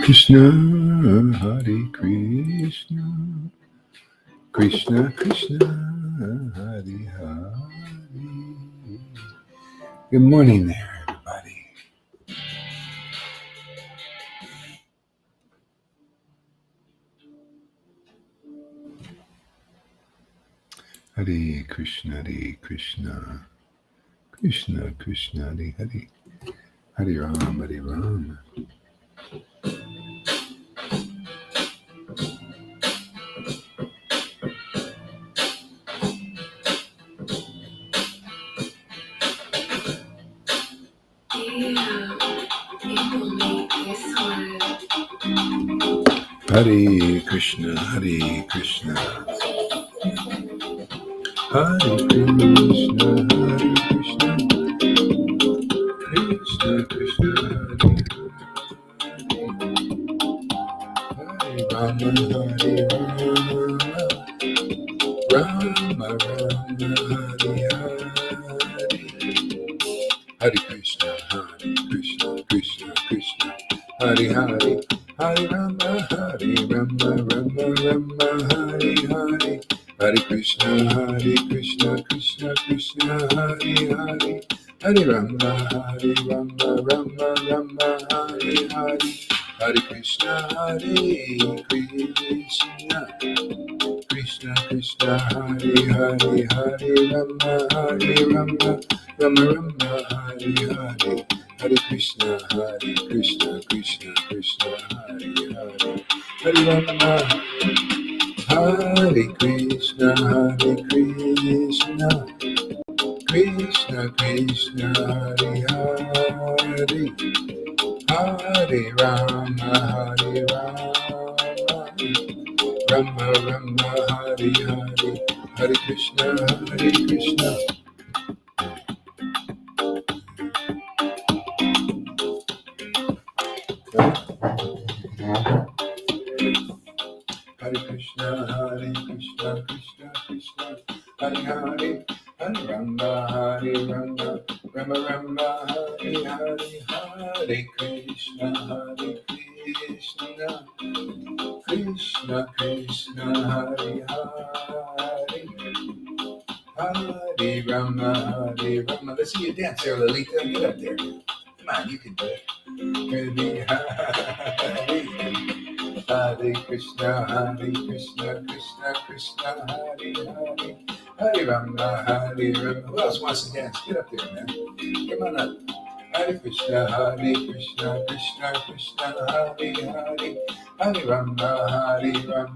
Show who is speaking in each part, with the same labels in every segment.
Speaker 1: Krishna, Hare Krishna, Krishna Krishna, Hare Hare. Good morning there, everybody. Hare Krishna, Hare Krishna, Krishna Krishna, Hare Hare, Hare Ram, Hare Ram. Hare Krishna, Hare Krishna, Hare Krishna, Hare Krishna, Krishna Krishna, Hare Rama, Hare Rama, Rama Rama, Hare Hare. Hare Krishna, Krishna Krishna, Hare Hare, Hare Rama, Hare Rama, Rama Rama, Hare Hare. Hare Krishna, Krishna Krishna, Hare Hare, Hare Rama, Rama Rama, Hare Hare. Hare Krishna, Krishna Krishna, Hare Hare, Hare Rama, Rama Rama, Hare Hare. Hare Krishna, Krishna Krishna, Hare Hare, Hare Rama, Hare Krishna, Krishna Krishna, Hare Hare, Hare Rama, Rama Rama, Hare Hare. Hare Krishna, Krishna. Hare Krishna, Krishna Krishna, Hare Hare, Hare Rama, Rama Rama, Hare Hare. Hare Krishna, Krishna Krishna, Hare Hare, Hare Rama, Rama. Let's see you dance there, Lalita. Get up there. Come on, you can do it. Hare Krishna, Krishna Krishna, Hare Hare, Hare Rama, Rama. Who else wants to dance? Get up there, man. Come on up. Hare Krishna, Krishna Krishna, Hare Hare, Hare Rama,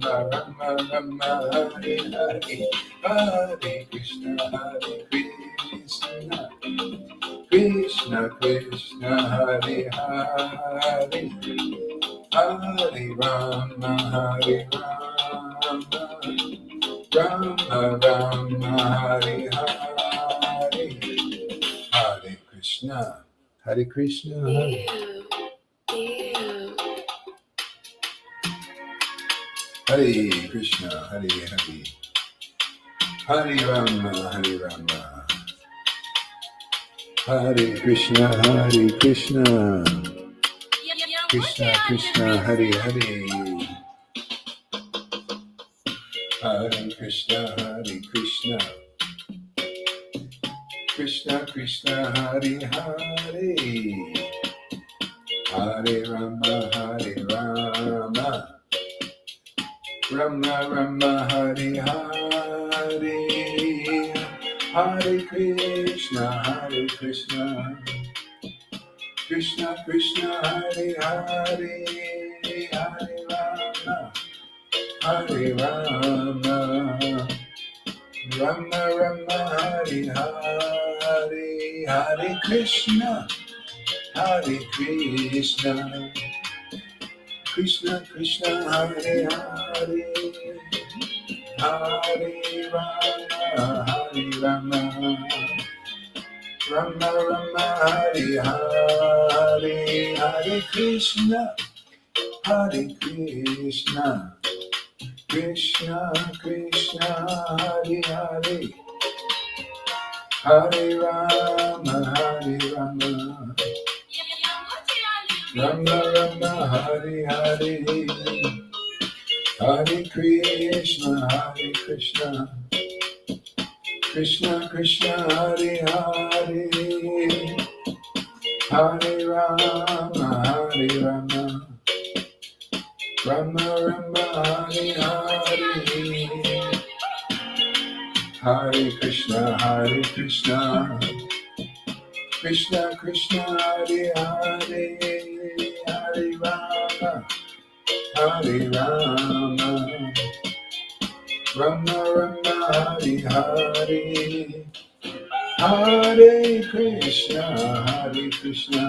Speaker 1: Rama Rama, Hare Hare. Hare Krishna, Krishna Krishna, Hare Hare, Hare Rama, Rama Rama, Hare Hare. Hare Krishna, Hare Krishna. Hare Krishna, Hare Hare, Hare Rama, Hare Krishna, Krishna Krishna, Hare Hare, Hare Krishna, Krishna Krishna, Hare Hare, Hare Rama, Rama Rama, Hare Hare. Hare Krishna, Krishna Krishna, Hare Hare, Hare Rama, Rama Rama, Hare Hare. Hare Krishna, Krishna Krishna, Hare Hare, Hare Rama, Rama Rama, Hare Hare. Hare Krishna, Krishna Krishna, Hare Hare, Hare Rama, Rama Rama Hare Hare, Hare Krishna, Hare Krishna, Krishna Krishna, Hare Hare, Hare Rama, Hare Rama, Rama Rama, Hare Hare, Hare Krishna, Hare Krishna, Krishna Krishna, Hare Hare, Hare Rama, Hare Rama, Rama Rama, Hare Hare, Hare Krishna, Hare Krishna,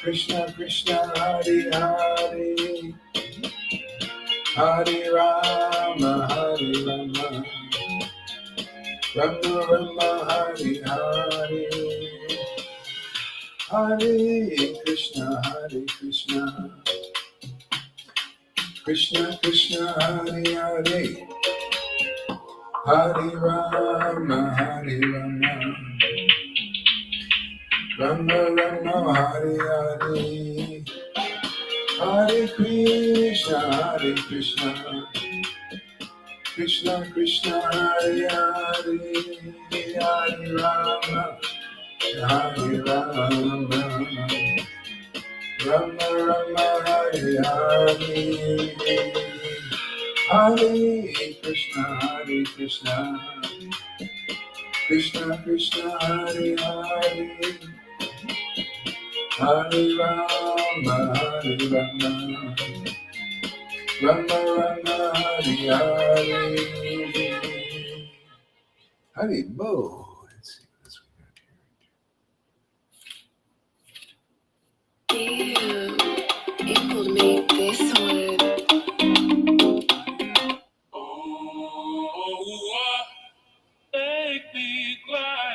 Speaker 1: Krishna Krishna, Hare Hare, Hare Rama, Hare Rama, Rama Rama, Hare Hare, Hare Krishna, Hare Krishna, Krishna Krishna, Hare Hare, Hare Rama, Hare Rama, Rama Rama, Hare Hare, Hare Krishna, Hare Krishna, Krishna Krishna, Hare Hare, Hare Rama, Hare Rama, Rama Rama, Hare Hare, Hare Krishna, Hare Krishna, Krishna Krishna, Hare Hare, Hare Rama, Hare Rama, Rama Rama, Hare Hare. Hare Bo. Let's see what else we got here.
Speaker 2: Damn, able to make this one.
Speaker 3: Make me cry.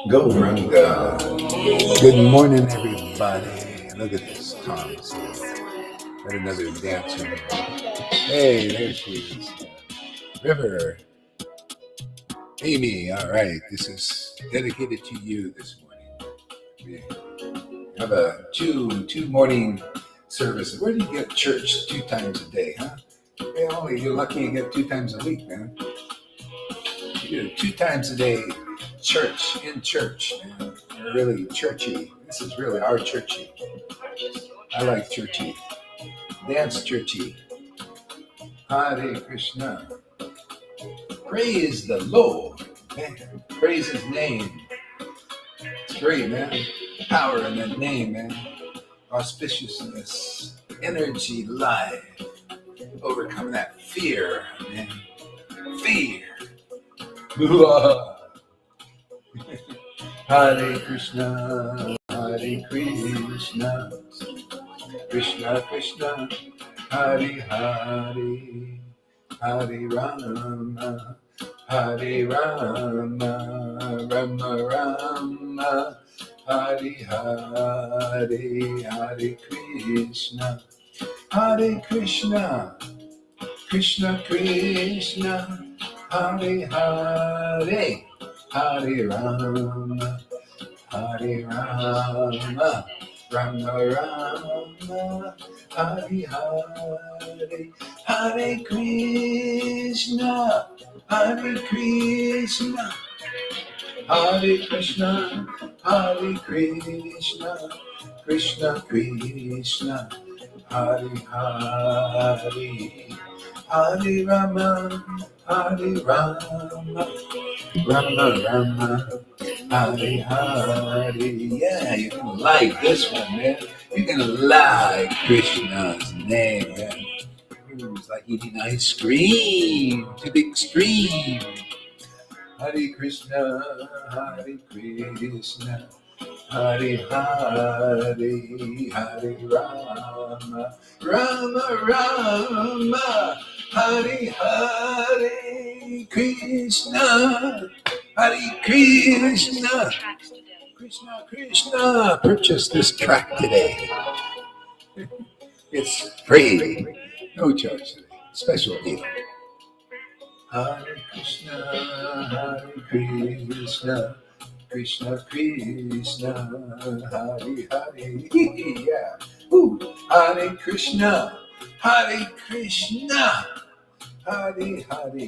Speaker 1: Go Ranga. Good morning, everybody. Look at this, Tom's here. Got another dancer. Hey, there she is. River. Amy, all right. This is dedicated to you this morning. We have a two morning service. Where do you get church 2 times a day, huh? You're lucky you get 2 times a week, man. You do 2 times a day church, man. We're really churchy. This is really our churchy. I like churchy. Dance churchy. Hare Krishna. Praise the Lord. Man, praise his name. It's great, man. Power in that name, man. Auspiciousness, energy, life. Overcome that fear, man. Fear. Hare Krishna, Hare Krishna, Krishna Krishna, Hare Hare, Hare Rama, Hare Rama, Rama Rama, Hare Hare, Hare Krishna, Hare Krishna, Krishna Krishna, Hare Hare, Hare Rama, Hare Rama, Rama Rama, Hare Hare, Hare Krishna, Hare Krishna, Hare Krishna, Hare Krishna, Krishna Krishna, Hare Hare, Hare Rama, Hare Rama, Rama Rama, Hare Hare. Yeah, you can like this one, man. You can like Krishna's name, man. It's like eating ice cream to the extreme. Hare Krishna, Hare Krishna, Hare Hare, Hare Rama, Rama Rama, Hare Hare, Krishna, Hare Krishna, Krishna Krishna. Purchase this track today. It's free, no charge today. Special deal. Hare Krishna, Hare Krishna, Krishna Krishna, Hare Hare. Yeah. Ooh. Hare Krishna, Hare Krishna, Hare Hare.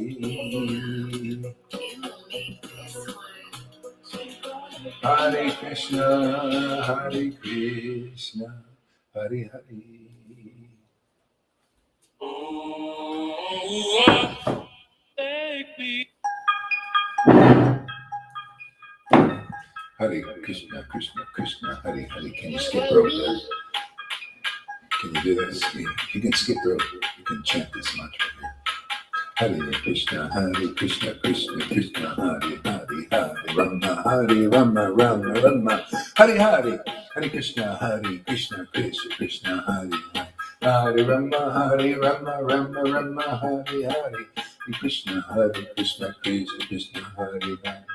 Speaker 1: Hare Krishna, Hare Krishna, Hare Hare. Hare Krishna, Krishna, Krishna, Hare Hare. Can you skip rope there? Can you do this? If you can skip rope, you can chant this mantra here. Hare Krishna, Krishna, Krishna, Hare Hare, Hare Rama, Hare Rama, Rama Rama, Hare Hare, Hare Krishna, Krishna, Krishna, Hare Hare, Hare Rama, Rama Rama, Hare Hare, Hare Krishna, Krishna, Krishna, Hare Hare,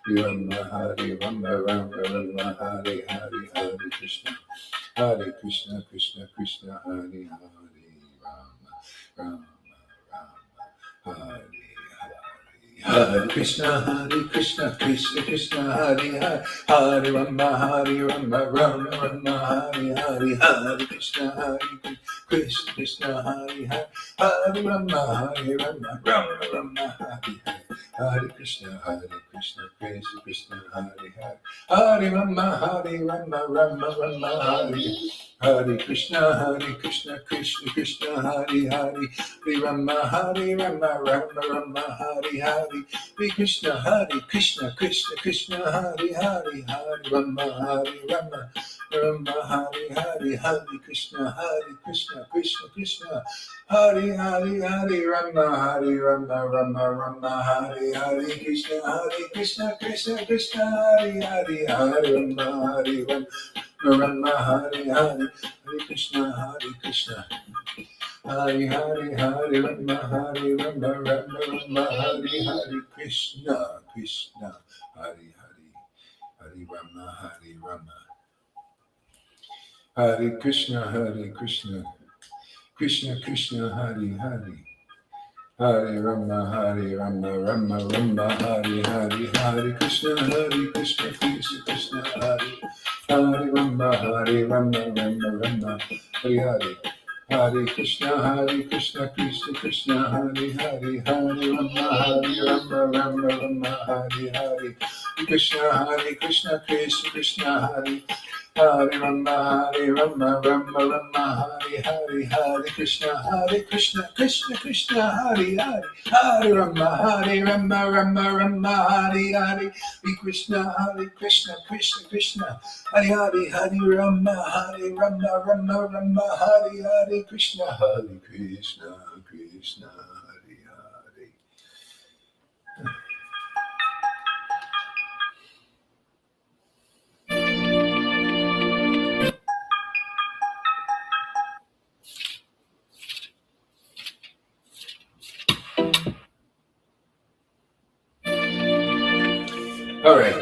Speaker 1: Rama, Rama Rama, Hare Hare, Hare Krishna, Krishna, Krishna, Hare Hare, Rama, Rama. Hare Hare Krishna, Krishna, Krishna, Hare Hare, Hare Rama, Rama Rama, Hare Hare, Hare Krishna, Krishna, Hare Hare, Hare Rama, Rama Rama, Hare Hare, Hare Krishna, Krishna, Hare Hare, Hare Rama, Rama Rama, Hare Hare Krishna, Krishna, Krishna, Hare Hare, Hare Rama, Rama Rama, Hare Hare, Hare Krishna, Krishna, Krishna, Hare Hare, Hare Rama, Rama Rama, Hare Hare, Hare Krishna, Krishna, Hare Hare, Hare Rama, Rama Rama, Hare Hare, Krishna, Krishna, Hare Hare, Hare Rama, Rama, Hare Hare, Hare Krishna, Hare Hare, Hare Rama, Rama Rama, Hare Hare, Krishna, Hare Hare, Hare Rama, Hare Krishna, Krishna, Hare Hare, Hare Rama, Rama Rama, Hare Hare, Hare Krishna, Krishna, Hare Hare Rama, Rama Rama, Hare Hare. Hare Krishna, Krishna, Hare Hare, Hare Rama, Rama Rama, Hare Hare, Krishna, Krishna, Hare Hare Rama, Rama Rama, Hare Hare, Hare Krishna, Krishna, Hare Hare, Hare Rama, Rama Rama, Hare Hare, Krishna, Krishna, Hare Hare, Hare Rama, Rama Rama, Hare Hare, Krishna, Krishna, Hare Hare. All right.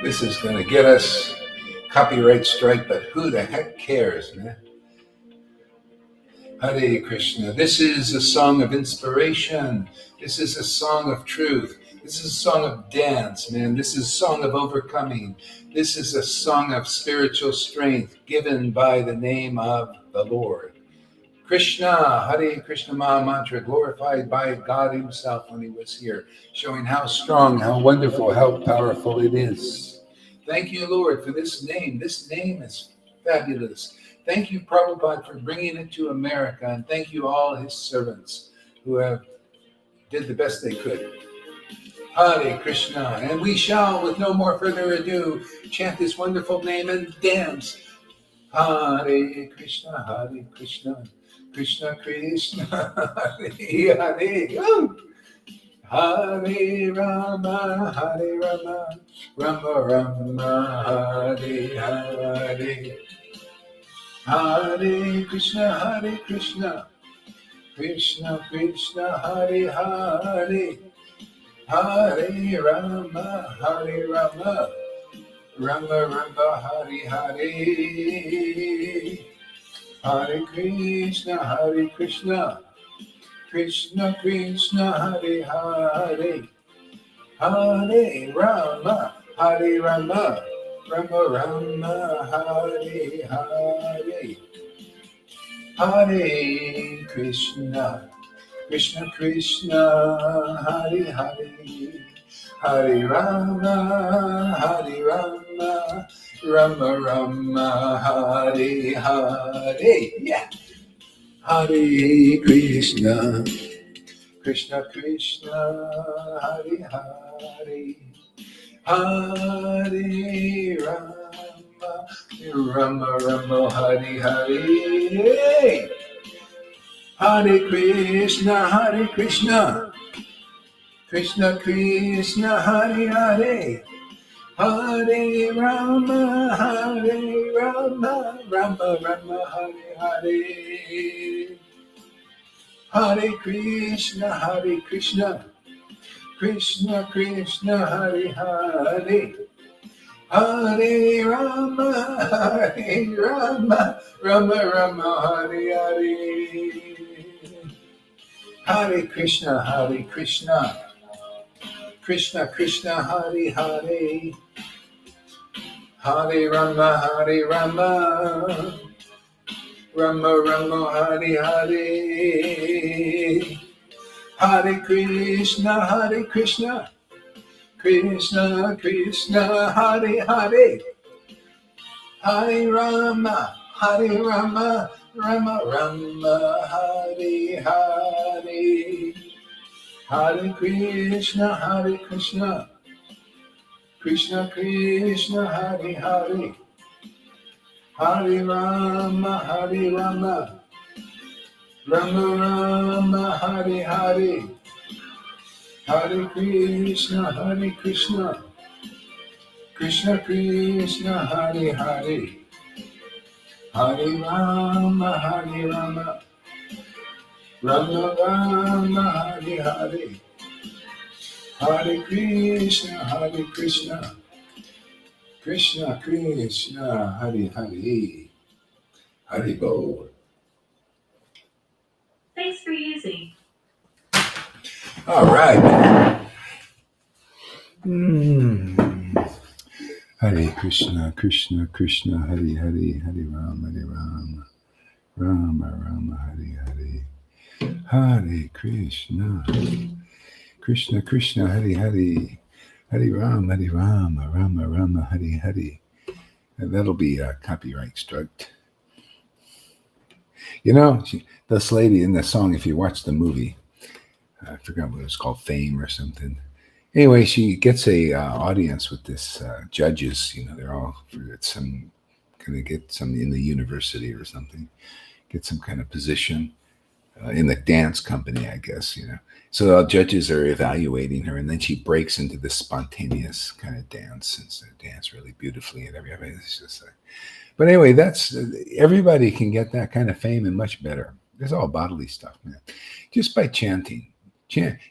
Speaker 1: This is going to get us copyright strike, but who the heck cares, man? Hare Krishna. This is a song of inspiration. This is a song of truth. This is a song of dance, man. This is a song of overcoming. This is a song of spiritual strength given by the name of the Lord. Krishna, Hare Krishna Maha Mantra, glorified by God himself when he was here, showing how strong, how wonderful, how powerful it is. Thank you, Lord, for this name. This name is fabulous. Thank you, Prabhupada, for bringing it to America, and thank you all his servants who have did the best they could. Hare Krishna, and we shall, with no more further ado, chant this wonderful name and dance. Hare Krishna, Krishna, Krishna, Hare Hare. Hare Rama, Rama Rama, Hare Hare. Hare Krishna, Krishna, Krishna, Hare Hare. Hare Rama, Rama Rama, Hare Hare. Hare Krishna, Krishna, Krishna Krishna Hare Hare Hare Rama Hare Rama Rama Rama Hare Hare Hare Krishna Krishna Krishna Hare Hare Hare Rama Hare Rama Rama Rama Hare Hare. Yeah. Hare Krishna Krishna Krishna Hare Hare Hare Rama Rama Rama Hare Hare. Hare Krishna Krishna Krishna Hare Hare Hare Rama Rama Rama Hare Hare. Hare Krishna Krishna Krishna Hare Hare Hare Rama Rama Rama Hare Hare. Hare Krishna Krishna Krishna Hare Hare Hare Rama Rama Rama Hare Hare. Hare Krishna Krishna Krishna Hare Hare Hare Rama Rama Rama Hare Hare. Hare Krishna Krishna Krishna Hare Hare Hare Rama Rama Rama Hare Hare. Hare Krishna Krishna Krishna Hare Hare Hare Rama Rama Rama Hare Hare. Hare Krishna Krishna Krishna Hare Hare. Hare Bo.
Speaker 3: Thanks for using.
Speaker 1: All right. Hare Krishna Krishna Krishna Hare Hare Hare Rama Rama Hare Hare. Hare Krishna Krishna Krishna Hare Hare Hare Rama Rama Hare Hare. And that'll be a copyright struck. You know, this lady in the song, if you watch the movie, I forgot what it was called, Fame or something. Anyway, she gets a audience with this judges. You know, they're all for some going to get some in the university or something, get some kind of position in the dance company, I guess. You know, so the judges are evaluating her, and then she breaks into this spontaneous kind of dance and dance really beautifully, and everybody's just like. But anyway, that's everybody can get that kind of fame and much better. It's all bodily stuff, man. Just by chanting.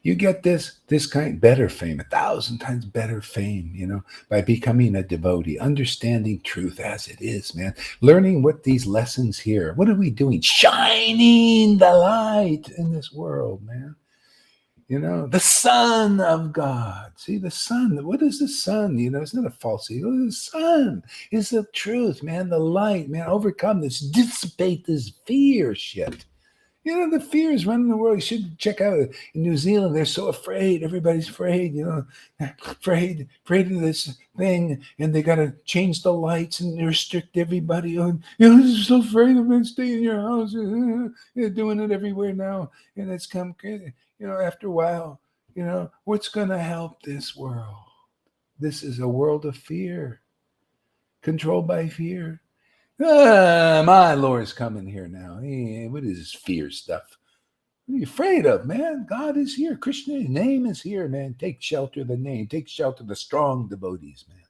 Speaker 1: You get this kind better fame, 1,000 times better fame, you know, by becoming a devotee, understanding truth as it is, man. Learning what these lessons here. What are we doing? Shining the light in this world, man. You know, the Son of God. See, the sun. What is the sun? You know, it's not a false ego. The sun is the truth, man. The light, man. Overcome this, dissipate this fear shit. You know, the fears running the world. You should check out in New Zealand. They're so afraid. Everybody's afraid, you know, afraid of this thing. And they got to change the lights and restrict everybody. On, you know, they're so afraid of it. Stay in your house. They're doing it everywhere now. And it's come, you know, after a while, you know, what's going to help this world? This is a world of fear, controlled by fear. My Lord's coming here now. Hey, what is this fear stuff? What are you afraid of, man? God is here. Krishna's name is here, man. Take shelter of the name. Take shelter of the strong devotees, man.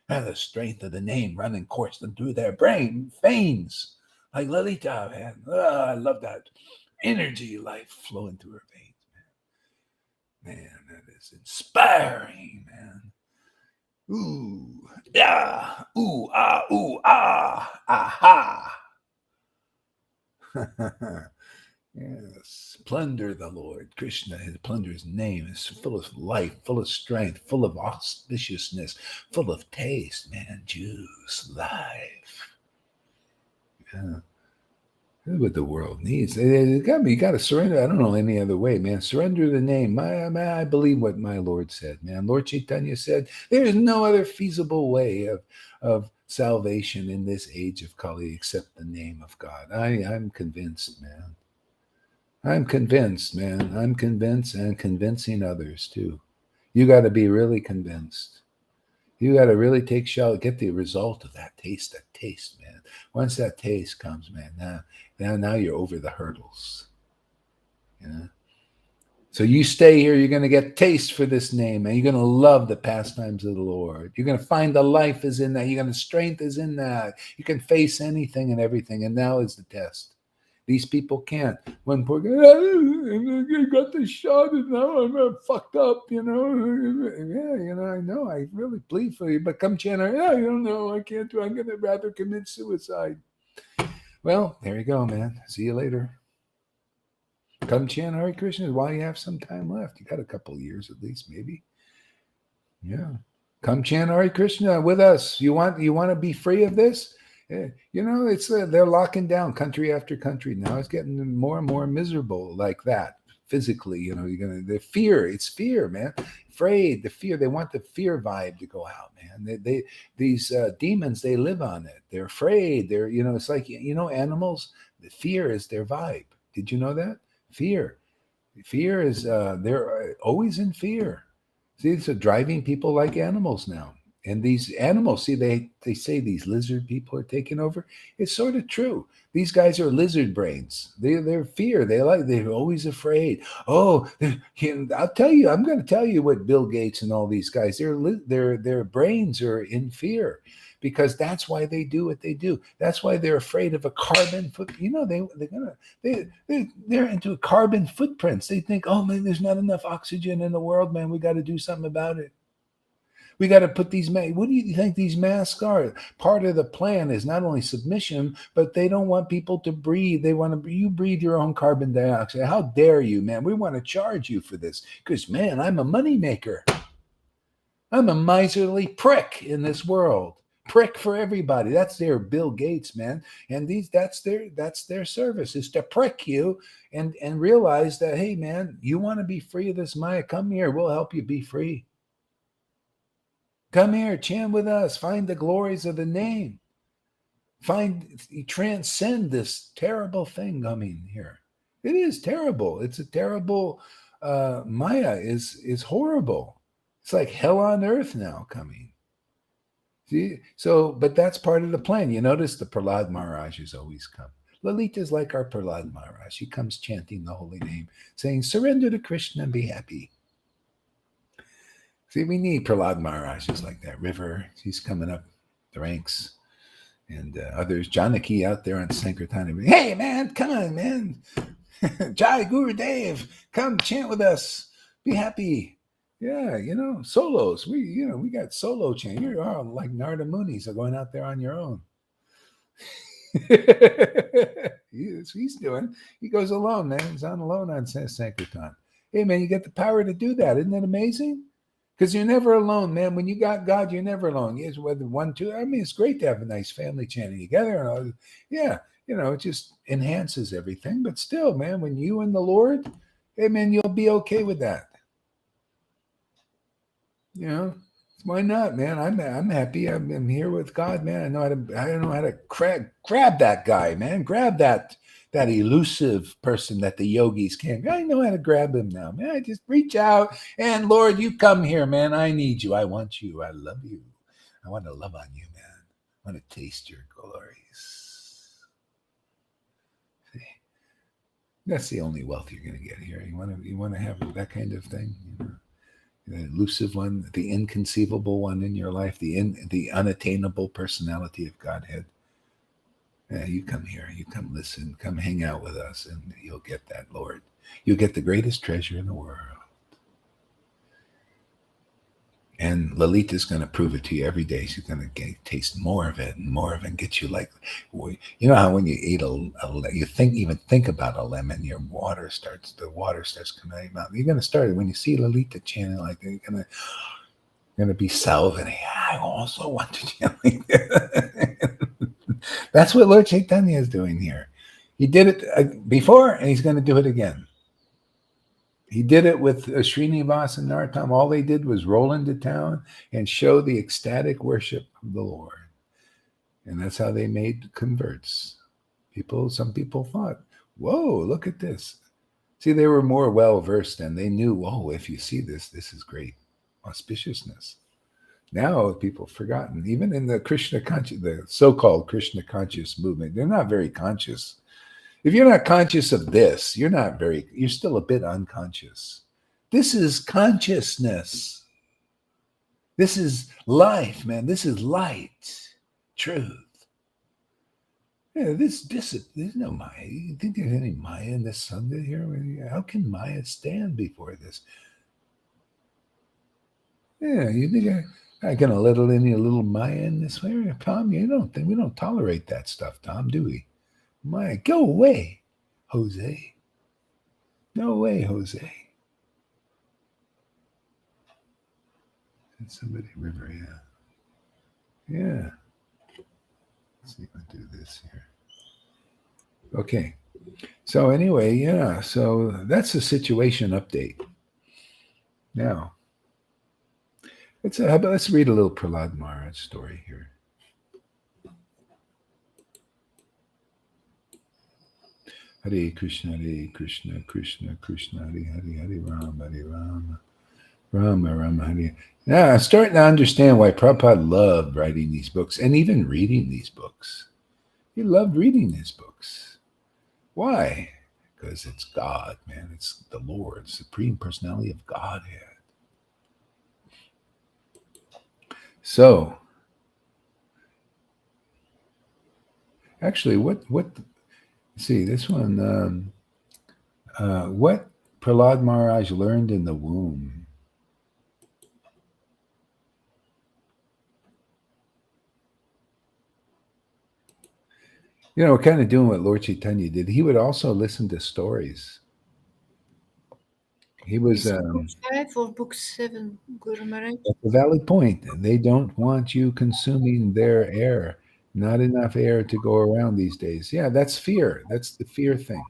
Speaker 1: Have the strength of the name running coursing through their brain veins. Like Lalita, man. I love that energy life flowing through her veins, man. Man, that is inspiring, man. Ooh, yeah, ooh, ah, aha. Yes. Plunder the Lord. Krishna, plunder his name, is full of life, full of strength, full of auspiciousness, full of taste, man. Juice, life. Yeah. That's what the world needs. It got me. You got to surrender. I don't know any other way, man. Surrender the name. I believe what my Lord said, man. Lord Chaitanya said, there is no other feasible way of salvation in this age of Kali except the name of God. I'm convinced, man. I'm convinced, man. I'm convinced and convincing others too. You got to be really convinced. You got to really take shell, get the result of that taste, man. Once that taste comes, man, now you're over the hurdles. You know? So you stay here, you're going to get taste for this name, and you're going to love the pastimes of the Lord. You're going to find the life is in that. You're going to strength is in that. You can face anything and everything, and now is the test. These people can't. One poor guy, I got the shot and now I'm fucked up, Yeah, I know. I really plead for you, but come chant, I don't know. I can't do it. I'm going to rather commit suicide. Well, there you go, man. See you later. Come chant Hare Krishna while you have some time left. You got a couple years at least, maybe. Yeah. Come chant Hare Krishna with us. You want to be free of this? It's they're locking down country after country now. It's getting more and more miserable like that physically. The fear. It's fear, man. Afraid, the fear. They want the fear vibe to go out, man. These demons, they live on it. They're afraid. It's like animals. The fear is their vibe. Did you know that? Fear is they're always in fear. See, so driving people like animals now. And these animals, see, they say these lizard people are taking over. It's sort of true. These guys are lizard brains. They're fear. They're always afraid. Oh, I'll tell you. I'm going to tell you what Bill Gates and all these guys. Their brains are in fear, because that's why they do what they do. That's why they're afraid of a carbon foot. They're into carbon footprints. They think, oh man, there's not enough oxygen in the world, man. We got to do something about it. We got to put these masks. What do you think these masks are? Part of the plan is not only submission, but they don't want people to breathe. They want you breathe your own carbon dioxide. How dare you, man? We want to charge you for this because, man, I'm a moneymaker. I'm a miserly prick in this world. Prick for everybody. That's their Bill Gates, man. And that's their service, is to prick you and realize that, hey, man, you want to be free of this Maya? Come here. We'll help you be free. Come here, chant with us. Find the glories of the name. Transcend this terrible thing coming here. It is terrible. It's a terrible. Maya is horrible. It's like hell on earth now coming. See, but that's part of the plan. You notice the Prahlad Maharajas always come. Lalita's like our Prahlad Maharaj. She comes chanting the holy name, saying, "Surrender to Krishna and be happy." See, we need Prahlad Maharajas like that. River, he's coming up the ranks. And others, Janaki out there on Sankirtan. Hey, man, come on, man. Jai Gurudev, come chant with us. Be happy. Yeah, solos. We got solo chant. You're all like Narada Munis are going out there on your own. He's doing. He goes alone, man. He's on alone on Sankirtan. Hey, man, you get the power to do that. Isn't that amazing? Because you're never alone, man. When you got God, you're never alone. Yes, whether one, two. I mean, it's great to have a nice family chanting together. Yeah, it just enhances everything. But still, man, when you and the Lord, hey, man, you'll be okay with that. Why not, man? I'm happy. I'm here with God, man. I don't know how to grab that guy, man. Grab that elusive person that the yogis can't. I know how to grab him now, man. I just reach out and Lord, you come here, man. I need you. I want you. I love you. I want to love on you, man. I want to taste your glories. See, that's the only wealth you're going to get here. You want to have that kind of thing, the elusive one, the inconceivable one in your life, the unattainable personality of Godhead. Yeah, you come here, you come listen, come hang out with us, and you'll get that, Lord. You'll get the greatest treasure in the world. And Lalita's going to prove it to you every day. She's going to taste more of it and more of it and get you like, you know how when you eat you even think about a lemon, the water starts coming out of your mouth. You're going to start, when you see Lalita chanting like that, you're going to be salivating. I also want to chant like that. That's what Lord Chaitanya is doing here. He did it before, and he's going to do it again. He did it with Srinivas and Narottam. All they did was roll into town and show the ecstatic worship of the Lord. And that's how they made converts. Some people thought, whoa, look at this. See, they were more well-versed and they knew, whoa, if you see this, this is great auspiciousness. Now people have forgotten, even in the the so-called Krishna conscious movement, they're not very conscious. If you're not conscious of this, you're still a bit unconscious. This is consciousness. This is life, man. This is light, truth. Yeah, there's no Maya. You think there's any Maya in this Sangha here? How can Maya stand before this? Yeah, you think I gonna let any little Maya in this way? Tom, we don't tolerate that stuff, Tom, do we? Maya, go away, Jose. No way, Jose. And somebody, River, yeah. Yeah. Let's see if I do this here. Okay. So anyway, yeah. So that's the situation update. Now, let's read a little Prahlad Maharaj story here. Hare Krishna, Krishna Krishna, Hare Rama, Rama Rama, Hare. Now I'm starting to understand why Prabhupada loved writing these books and even reading these books. He loved reading his books. Why? Because it's God, man. It's the Lord, Supreme Personality of Godhead. So, actually, what? See this one. What Prahlad Maharaj learned in the womb. We're kind of doing what Lord Chaitanya did. He would also listen to stories. He was
Speaker 3: book 5 or book 7, Guru Maharaj?
Speaker 1: That's a valid point. They don't want you consuming their air. Not enough air to go around these days. Yeah, that's fear. That's the fear thing.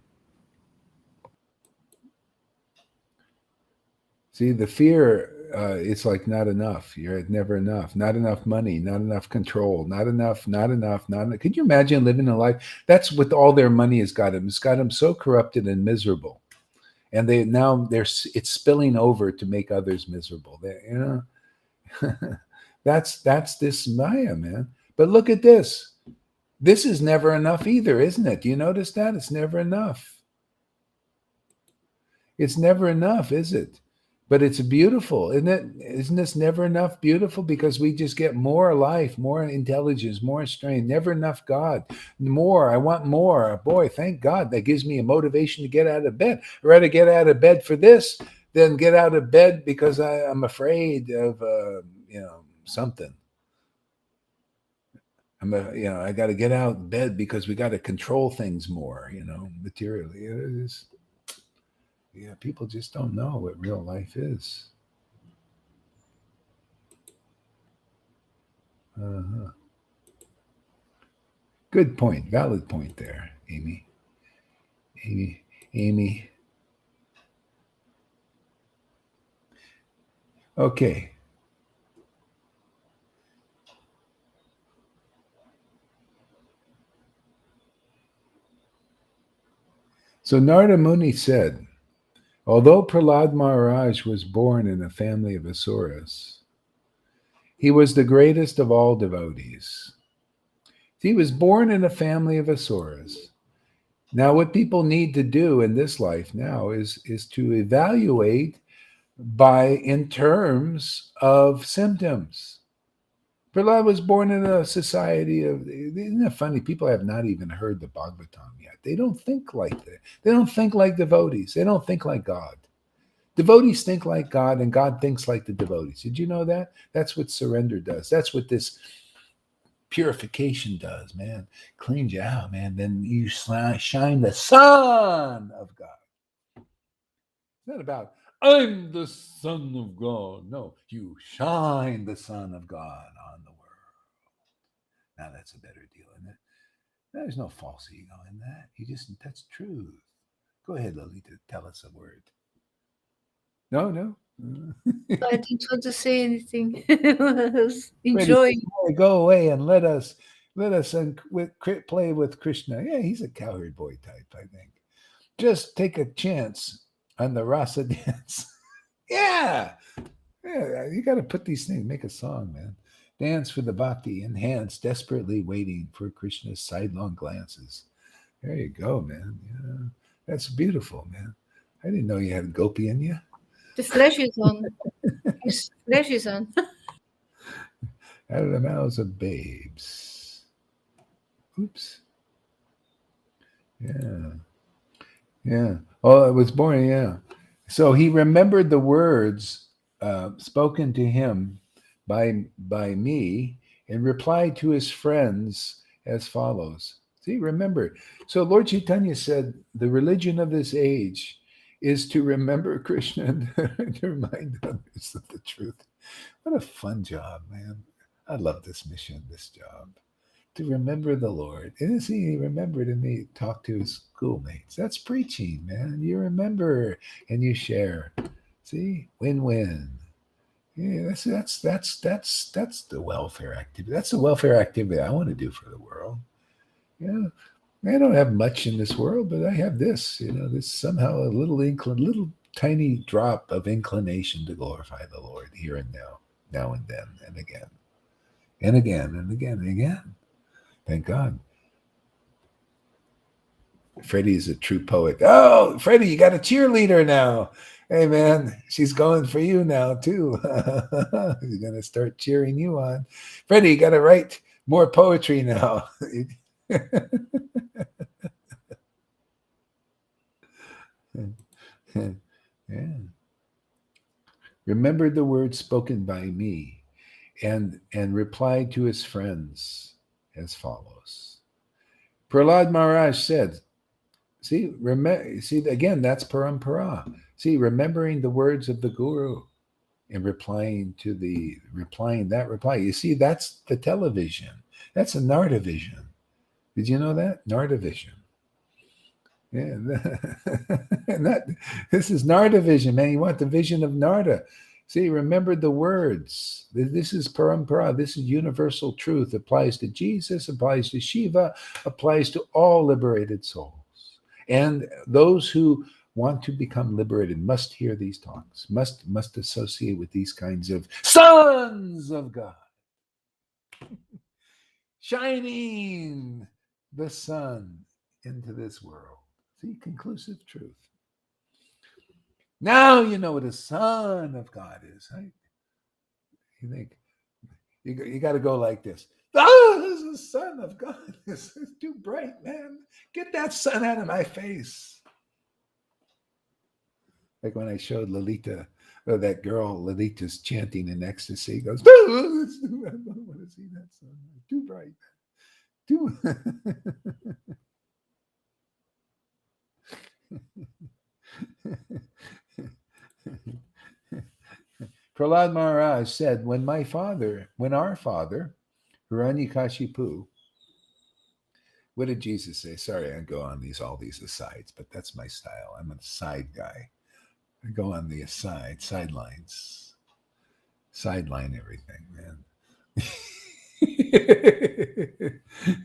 Speaker 1: See, the fear, it's like not enough. You're never enough. Not enough money. Not enough control. Not enough. Not enough. Not enough. Could you imagine living a life? That's what all their money has got them. It's got them so corrupted and miserable, and it's spilling over to make others miserable. That's this Maya, man. But look at this. This is never enough either, isn't it? Do you notice that? It's never enough. It's never enough, is it? But it's beautiful, isn't it? Isn't this never enough beautiful? Because we just get more life, more intelligence, more strength, never enough God. More, I want more. Boy, thank God. That gives me a motivation to get out of bed. I'd rather get out of bed for this than get out of bed because I'm afraid of, something. I got to get out of bed because we got to control things more, materially. People just don't know what real life is. Good point. Valid point there, Amy. Okay. So Narada Muni said, although Prahlad Maharaj was born in a family of Asuras, he was the greatest of all devotees. He was born in a family of Asuras. Now, what people need to do in this life now is to evaluate in terms of symptoms. Prahlad was born in a society of, isn't it funny? People have not even heard the Bhagavatam yet. They don't think like that. They don't think like devotees. They don't think like God. Devotees think like God, and God thinks like the devotees. Did you know that? That's what surrender does. That's what this purification does, man. Cleans you out, man. Then you shine the sun of God. It's not about, I'm the Son of God. No, you shine the Son of God on the world. Now that's a better deal, isn't it? There's no false ego in that. That's truth. Go ahead, Lolita, tell us a word. No, no.
Speaker 3: I didn't want to say anything. I was
Speaker 1: Ready,
Speaker 3: enjoying.
Speaker 1: go away and let us play with Krishna. Yeah, he's a cowherd boy type, I think. Just take a chance on the rasa dance. Yeah, yeah. You got to put these things. Make a song, man. Dance for the bhakti, enhance, desperately waiting for Krishna's sidelong glances. There you go, man. Yeah, that's beautiful, man. I didn't know you had a gopi in you.
Speaker 3: The flash is on. His flash is on.
Speaker 1: Out of the mouths of babes. Oops. Yeah. Yeah. Oh, it was born. Yeah. So he remembered the words spoken to him by me and replied to his friends as follows. See, remember. So Lord Chaitanya said the religion of this age is to remember Krishna and to remind others of the truth. What a fun job, man. I love this mission, this job. To remember the Lord. And he remembered and he talked to his schoolmates. That's preaching, man. You remember and you share. See? Win-win. Yeah, that's the welfare activity. That's the welfare activity I want to do for the world. Yeah. I don't have much in this world, but I have this, this somehow a little tiny drop of inclination to glorify the Lord here and now and then and again. And again and again and again. Thank God. Freddie's a true poet. Oh, Freddie, you got a cheerleader now. Hey, man, she's going for you now, too. She's going to start cheering you on. Freddie, you got to write more poetry now. Yeah. Remembered the words spoken by me and replied to his friends as follows. Prahlad Maharaj said, see again, that's parampara. See, remembering the words of the Guru and replying that reply. You see, that's the television. That's a Narda vision. Did you know that? Narda vision. Yeah, this is Narda vision, man. You want the vision of Narda. See, remember the words. This is parampara. This is universal truth. Applies to Jesus, applies to Shiva, applies to all liberated souls. And those who want to become liberated must hear these talks, must associate with these kinds of sons of God. Shining the sun into this world. See, conclusive truth. Now you know what a son of God is, right? You think you got to go like this. Oh, this is the son of God. This is too bright, man. Get that sun out of my face. Like when I showed Lolita, that girl, Lolita's chanting in ecstasy, goes, I don't want to see that sun. Too bright. Too. Prahlad Maharaj said, when our father, Hiranyakashipu, what did Jesus say? Sorry, I go on all these asides, but that's my style. I'm a side guy. I go on the sidelines, sideline everything, man.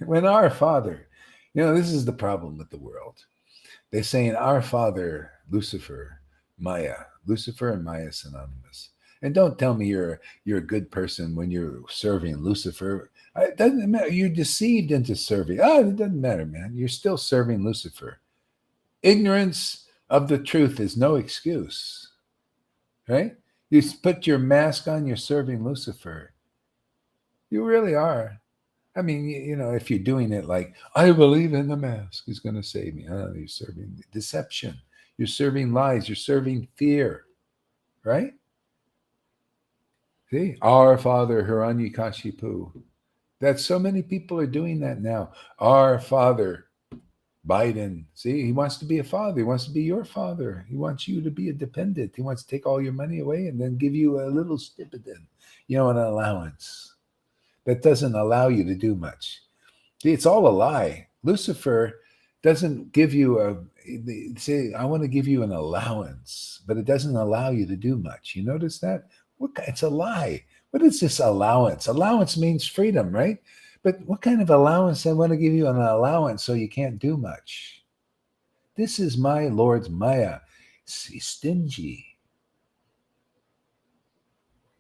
Speaker 1: When our father, this is the problem with the world. They're saying our father, Lucifer, Maya. Lucifer and Maya synonymous. And don't tell me you're a good person when you're serving Lucifer. It doesn't matter. You're deceived into serving. It doesn't matter, man. You're still serving Lucifer. Ignorance of the truth is no excuse, right? You put your mask on, you're serving Lucifer. You really are. I mean, if you're doing it like, I believe in the mask is going to save me. You're serving deception. You're serving lies. You're serving fear. right? See, our Father Hiranyakashipu. That so many people are doing that now. Our Father Biden. See, he wants to be a father. He wants to be your father. He wants you to be a dependent. He wants to take all your money away and then give you a little stipend, an allowance that doesn't allow you to do much. See, it's all a lie. Lucifer doesn't give you say, I want to give you an allowance, but it doesn't allow you to do much. You notice that? It's a lie. What is this allowance? Allowance means freedom, right? But what kind of allowance? I want to give you an allowance so you can't do much. This is my Lord's Maya. He's stingy.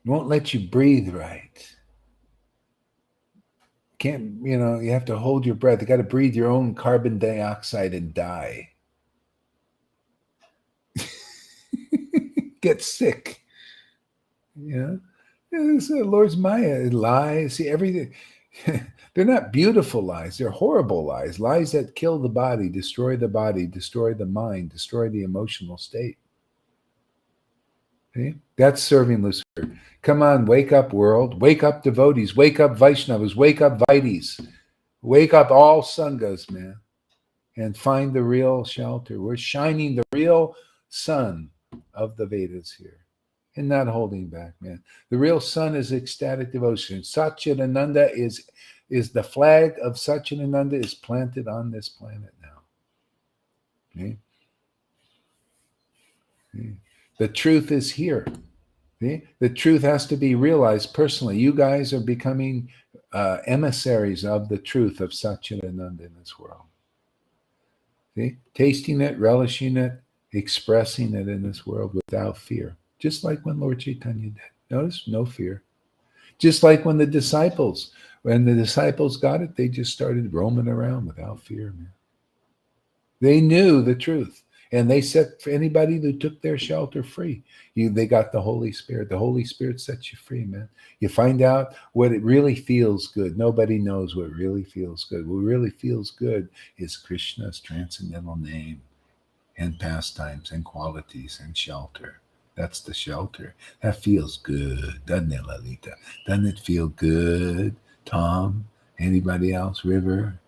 Speaker 1: Won't let you breathe right. Can't, you have to hold your breath. You got to breathe your own carbon dioxide and die. Get sick. This Lord's Maya. Lies. See, everything. They're not beautiful lies. They're horrible lies. Lies that kill the body, destroy the mind, destroy the emotional state. See? That's serving Lucifer. Come on, wake up, world. Wake up, devotees. Wake up, Vaishnavas. Wake up, Vaitis. Wake up, all Sanghas, man. And find the real shelter. We're shining the real sun of the Vedas here. And not holding back, man. The real sun is ecstatic devotion. Satchidananda is the flag of Satchidananda is planted on this planet now. Okay? Okay. The truth is here. Okay? The truth has to be realized personally. You guys are becoming emissaries of the truth of Satchidananda in this world. Okay? Tasting it, relishing it, expressing it in this world without fear. Just like when Lord Chaitanya did. Notice, no fear. Just like when the disciples got it, they just started roaming around without fear, man. They knew the truth. And they set for anybody who took their shelter free. They got the Holy Spirit. The Holy Spirit sets you free, man. You find out what it really feels good. Nobody knows what really feels good. What really feels good is Krishna's transcendental name and pastimes and qualities and shelter. That's the shelter. That feels good, doesn't it, Lalita? Doesn't it feel good, Tom? Anybody else? River?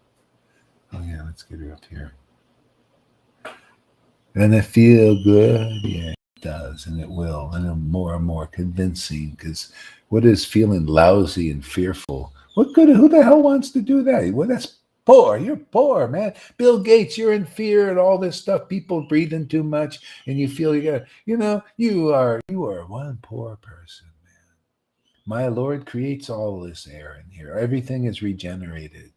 Speaker 1: Oh, yeah, let's get her up here. Doesn't it feel good? Yeah, it does, and it will. And more and more convincing, because what is feeling lousy and fearful? Who the hell wants to do that? Well, that's poor. You're poor, man. Bill Gates, you're in fear and all this stuff. People breathing too much, and you feel you are one poor person, man. My Lord creates all this air in here. Everything is regenerated.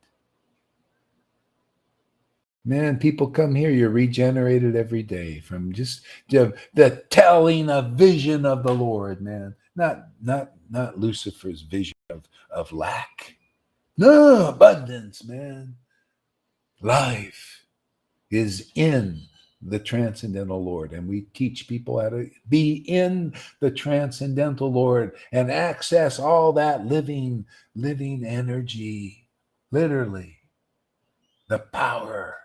Speaker 1: Man, people come here, you're regenerated every day from just the telling a vision of the Lord, man. Not Lucifer's vision of lack. No, abundance, man. Life is in the transcendental Lord. And we teach people how to be in the transcendental Lord and access all that living energy. Literally, the power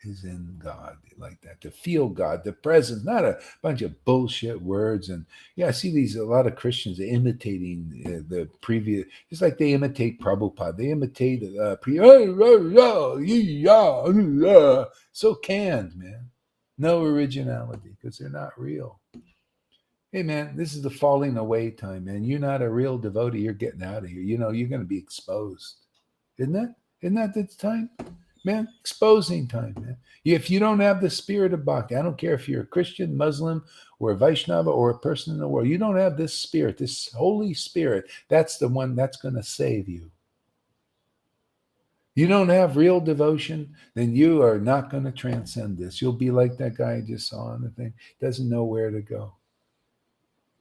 Speaker 1: is in God, like that, to feel God, the presence, not a bunch of bullshit words. And I see a lot of Christians imitating the previous, just like they imitate Prabhupada, they imitate so canned, man. No originality, because they're not real. Hey, man, this is the falling away time, man. You're not a real devotee. You're getting out of here. You're going to be exposed. Isn't that the time? Man, exposing time, man. If you don't have the spirit of bhakti, I don't care if you're a Christian, Muslim, or a Vaishnava, or a person in the world, you don't have this spirit, this Holy Spirit, that's the one that's going to save you. You don't have real devotion, then you are not going to transcend this. You'll be like that guy I just saw on the thing, doesn't know where to go.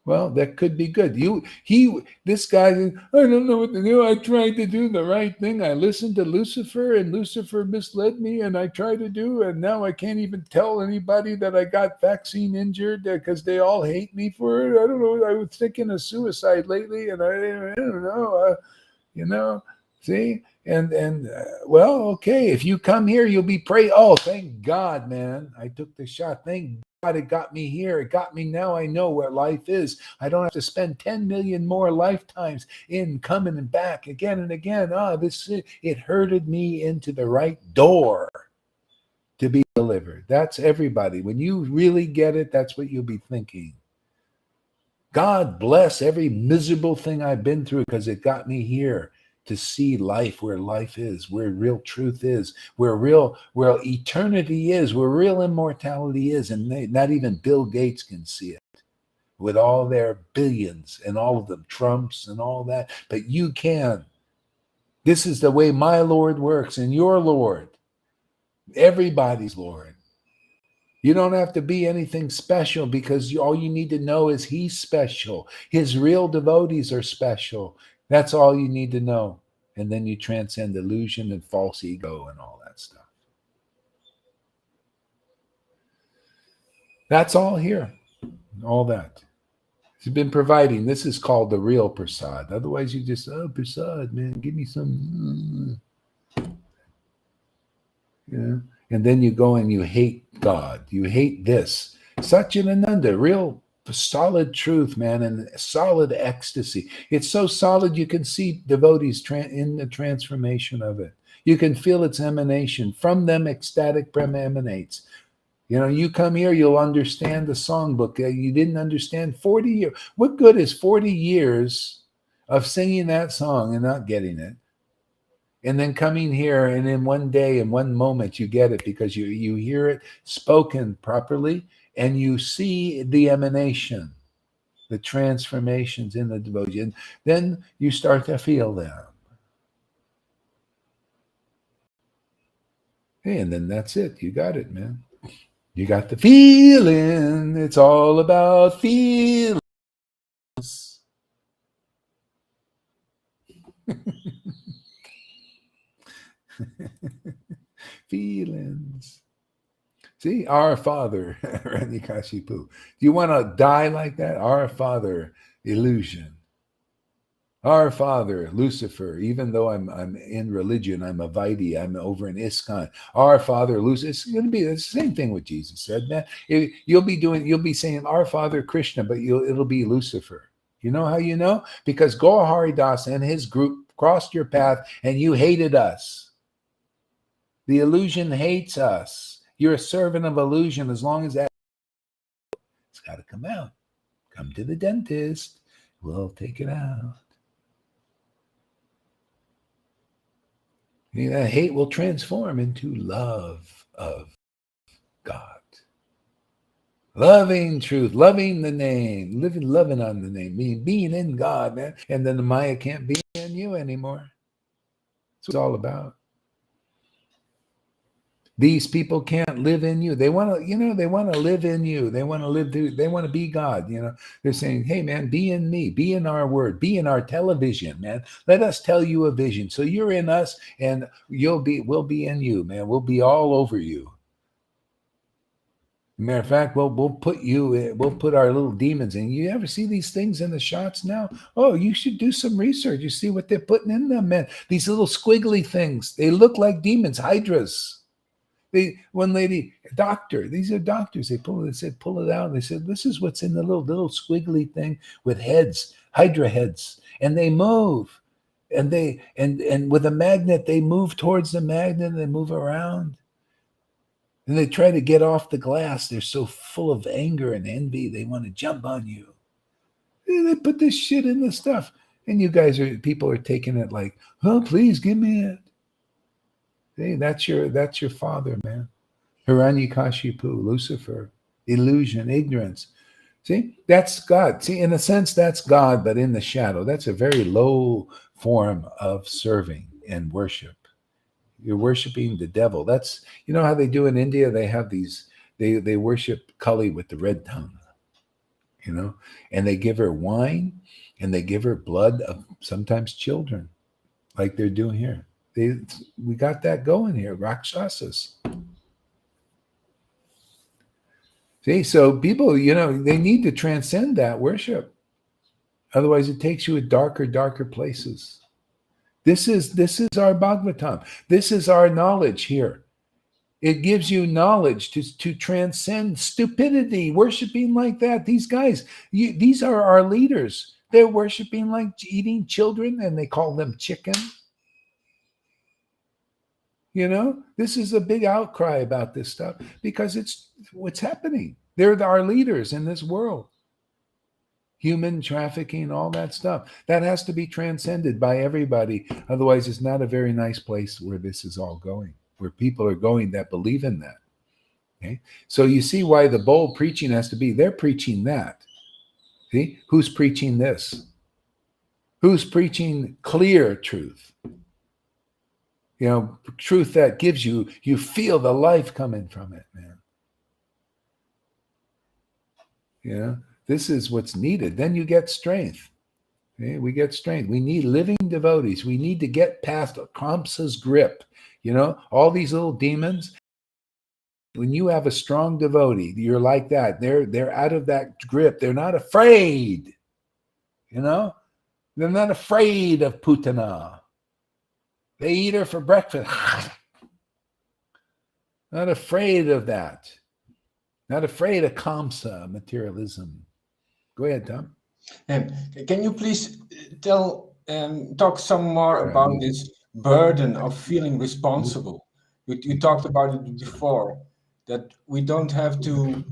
Speaker 1: Well, that could be good. This guy, I don't know what to do. I tried to do the right thing. I listened to Lucifer, and Lucifer misled me, and I tried to do, and now I can't even tell anybody that I got vaccine injured because they all hate me for it. I don't know. I was thinking of suicide lately, and I don't know. See, and well, okay. If you come here, you'll be praying. Oh, thank God, man! I took the shot. Thank it got me here. It got me now. I know where life is. I don't have to spend 10 million more lifetimes in coming and back again and again. It herded me into the right door to be delivered. That's everybody. When you really get it, that's what you'll be thinking. God bless every miserable thing I've been through because it got me here to see life where life is, where real truth is, where eternity is, where real immortality is. And not even Bill Gates can see it with all their billions and all of them Trumps and all that. But you can. This is the way my Lord works and your Lord, everybody's Lord. You don't have to be anything special because all you need to know is he's special. His real devotees are special. That's all you need to know. And then you transcend illusion and false ego and all that stuff. That's all here. All that. He's been providing. This is called the real prasad. Otherwise, you just, prasad, man, give me some. Yeah. And then you go and you hate God. You hate this. Satchidananda, real solid truth, man, and solid ecstasy. It's so solid you can see devotees in the transformation of it. You can feel its emanation. From them, ecstatic Brahma emanates. You come here, you'll understand the songbook. You didn't understand 40 years. What good is 40 years of singing that song and not getting it? And then coming here, and in one day, in one moment, you get it because you hear it spoken properly, and you see the emanation, the transformations in the devotion. Then you start to feel them. Hey, and then that's it. You got it, man. You got the feeling. It's all about feelings. Feelings. See, our Father, Ranyakashipu. Do you want to die like that? Our Father, illusion. Our Father, Lucifer. Even though I'm in religion, I'm a Vaidhi, I'm over in ISKCON. Our Father, Lucifer. It's going to be the same thing what Jesus said, man. You'll be saying Our Father Krishna, but it'll be Lucifer. You know how you know? Because Gaur Haridas and his group crossed your path, and you hated us. The illusion hates us. You're a servant of illusion as long as that. It's got to come out. Come to the dentist. We'll take it out. That hate will transform into love of God. Loving truth, loving the name, loving on the name, being in God, man. And then the Maya can't be in you anymore. That's what it's all about. These people can't live in you. They want to, they want to live in you. They want to live through, they want to be God. They're saying, hey man, be in me, be in our word, be in our television, man. Let us tell you a vision. So you're in us and we'll be in you, man. We'll be all over you. Matter of fact, we'll put our little demons in. You ever see these things in the shots now? Oh, you should do some research. You see what they're putting in them, man. These little squiggly things. They look like demons, hydras. One lady, a doctor, these are doctors. They said, pull it out. They said, this is what's in the little squiggly thing with heads, hydra heads. And they move. And and with a magnet, they move towards the magnet and they move around. And they try to get off the glass. They're so full of anger and envy. They want to jump on you. And they put this shit in the stuff. And people are taking it like, oh, please give me it. Hey, that's your father, man. Hiranyakashipu, Lucifer, illusion, ignorance. See, that's God. See, in a sense, that's God, but in the shadow. That's a very low form of serving and worship. You're worshiping the devil. That's, how they do in India? They have these, they worship Kali with the red tongue, and they give her wine and they give her blood of sometimes children, like they're doing here. We got that going here, Rakshasas. See, so people, they need to transcend that worship. Otherwise, it takes you to darker places. This is our Bhagavatam. This is our knowledge here. It gives you knowledge to transcend stupidity, worshiping like that. These guys, these are our leaders. They're worshiping like eating children, and they call them chicken. You know, this is a big outcry about this stuff because it's what's happening. They're our leaders in this world. Human trafficking, all that stuff. That has to be transcended by everybody. Otherwise, it's not a very nice place where this is all going, where people are going that believe in that. Okay. So you see why the bold preaching has to be. They're preaching that. See, who's preaching this? Who's preaching clear truth? You know, truth that gives you feel the life coming from it, man. You know, this is what's needed. Then you get strength. Okay? We get strength. We need living devotees. We need to get past Kamsa's grip. You know, all these little demons. When you have a strong devotee, you're like that. They're out of that grip. They're not afraid. You know, they're not afraid of Putana. They eat her for breakfast. Not afraid of that. Not afraid of Kamsa materialism. Go ahead, Tom.
Speaker 4: Can you please talk some more about this burden of feeling responsible? You talked about it before, that we don't have to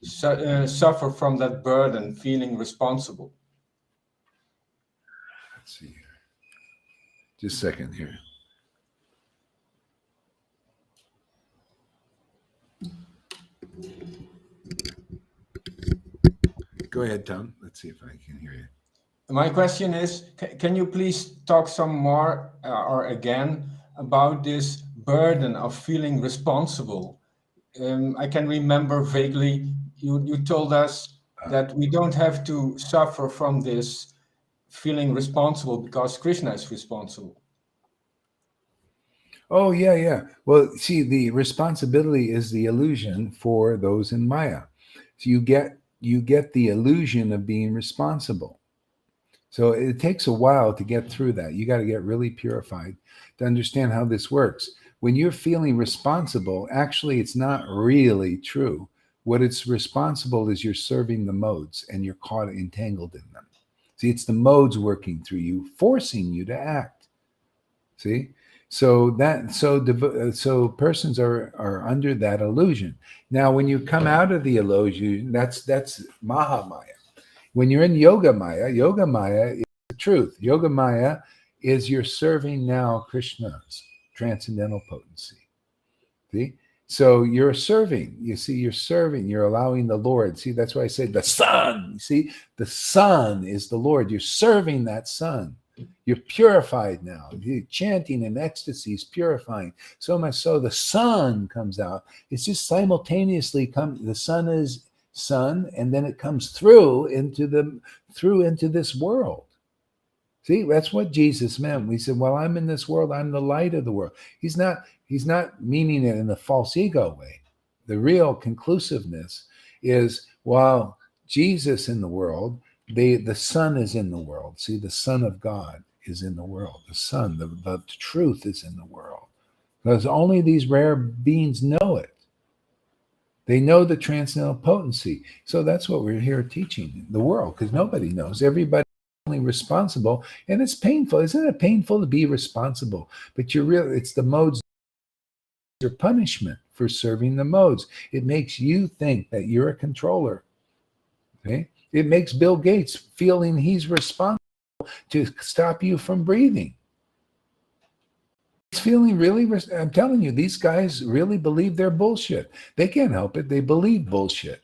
Speaker 4: suffer from that burden, feeling responsible.
Speaker 1: Let's see here. Just a second here. Go ahead, Tom. Let's see if I can hear you.
Speaker 4: My question is, can you please talk some more or again about this burden of feeling responsible? I can remember vaguely you told us that we don't have to suffer from this feeling responsible because Krishna is responsible.
Speaker 1: Oh, yeah. Well, see, the responsibility is the illusion for those in Maya. So you get the illusion of being responsible. So it takes a while to get through that. You got to get really purified to understand how this works. When you're feeling responsible, actually, it's not really true. What it's responsible is you're serving the modes and you're caught entangled in them. See, it's the modes working through you, forcing you to act. See? So persons are under that illusion. Now, when you come out of the illusion, that's Mahamaya. When you're in Yoga Maya is the truth. Yoga Maya is you're serving now Krishna's transcendental potency. See? So you're serving. You see, you're serving. You're allowing the Lord. See, that's why I said the Sun. You see, the Sun is the Lord. You're serving that Sun. You're purified now. You're chanting in ecstasy is purifying. So much so the sun comes out. It's just simultaneously the sun is sun, and then it comes through into this world. See, that's what Jesus meant. We said, well, I'm in this world, I'm the light of the world. He's not meaning it in a false ego way. The real conclusiveness is, while Jesus in the world, the Son is in the world. See, the Son of God is in the world. The Son, the truth is in the world. Because only these rare beings know it. They know the transcendental potency. So that's what we're here teaching the world, because nobody knows. Everybody's only responsible. And it's painful. Isn't it painful to be responsible? But it's the modes or punishment for serving the modes. It makes you think that you're a controller. Okay? It makes Bill Gates feeling he's responsible to stop you from breathing. He's feeling really, I'm telling you, these guys really believe they're bullshit. They can't help it. They believe bullshit.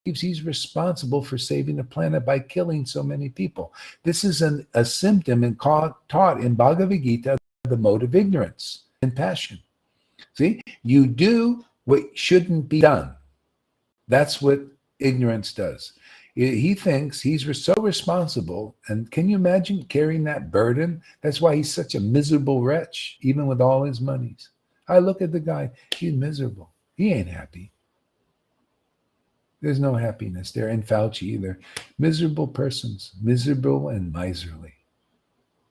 Speaker 1: He's responsible for saving the planet by killing so many people. This is a symptom and taught in Bhagavad Gita, the mode of ignorance and passion. See, you do what shouldn't be done. That's what ignorance does. He thinks he's so responsible. And can you imagine carrying that burden? That's why he's such a miserable wretch, even with all his monies. I look at the guy, he's miserable. He ain't happy. There's no happiness there. And Fauci either. Miserable persons, miserable and miserly.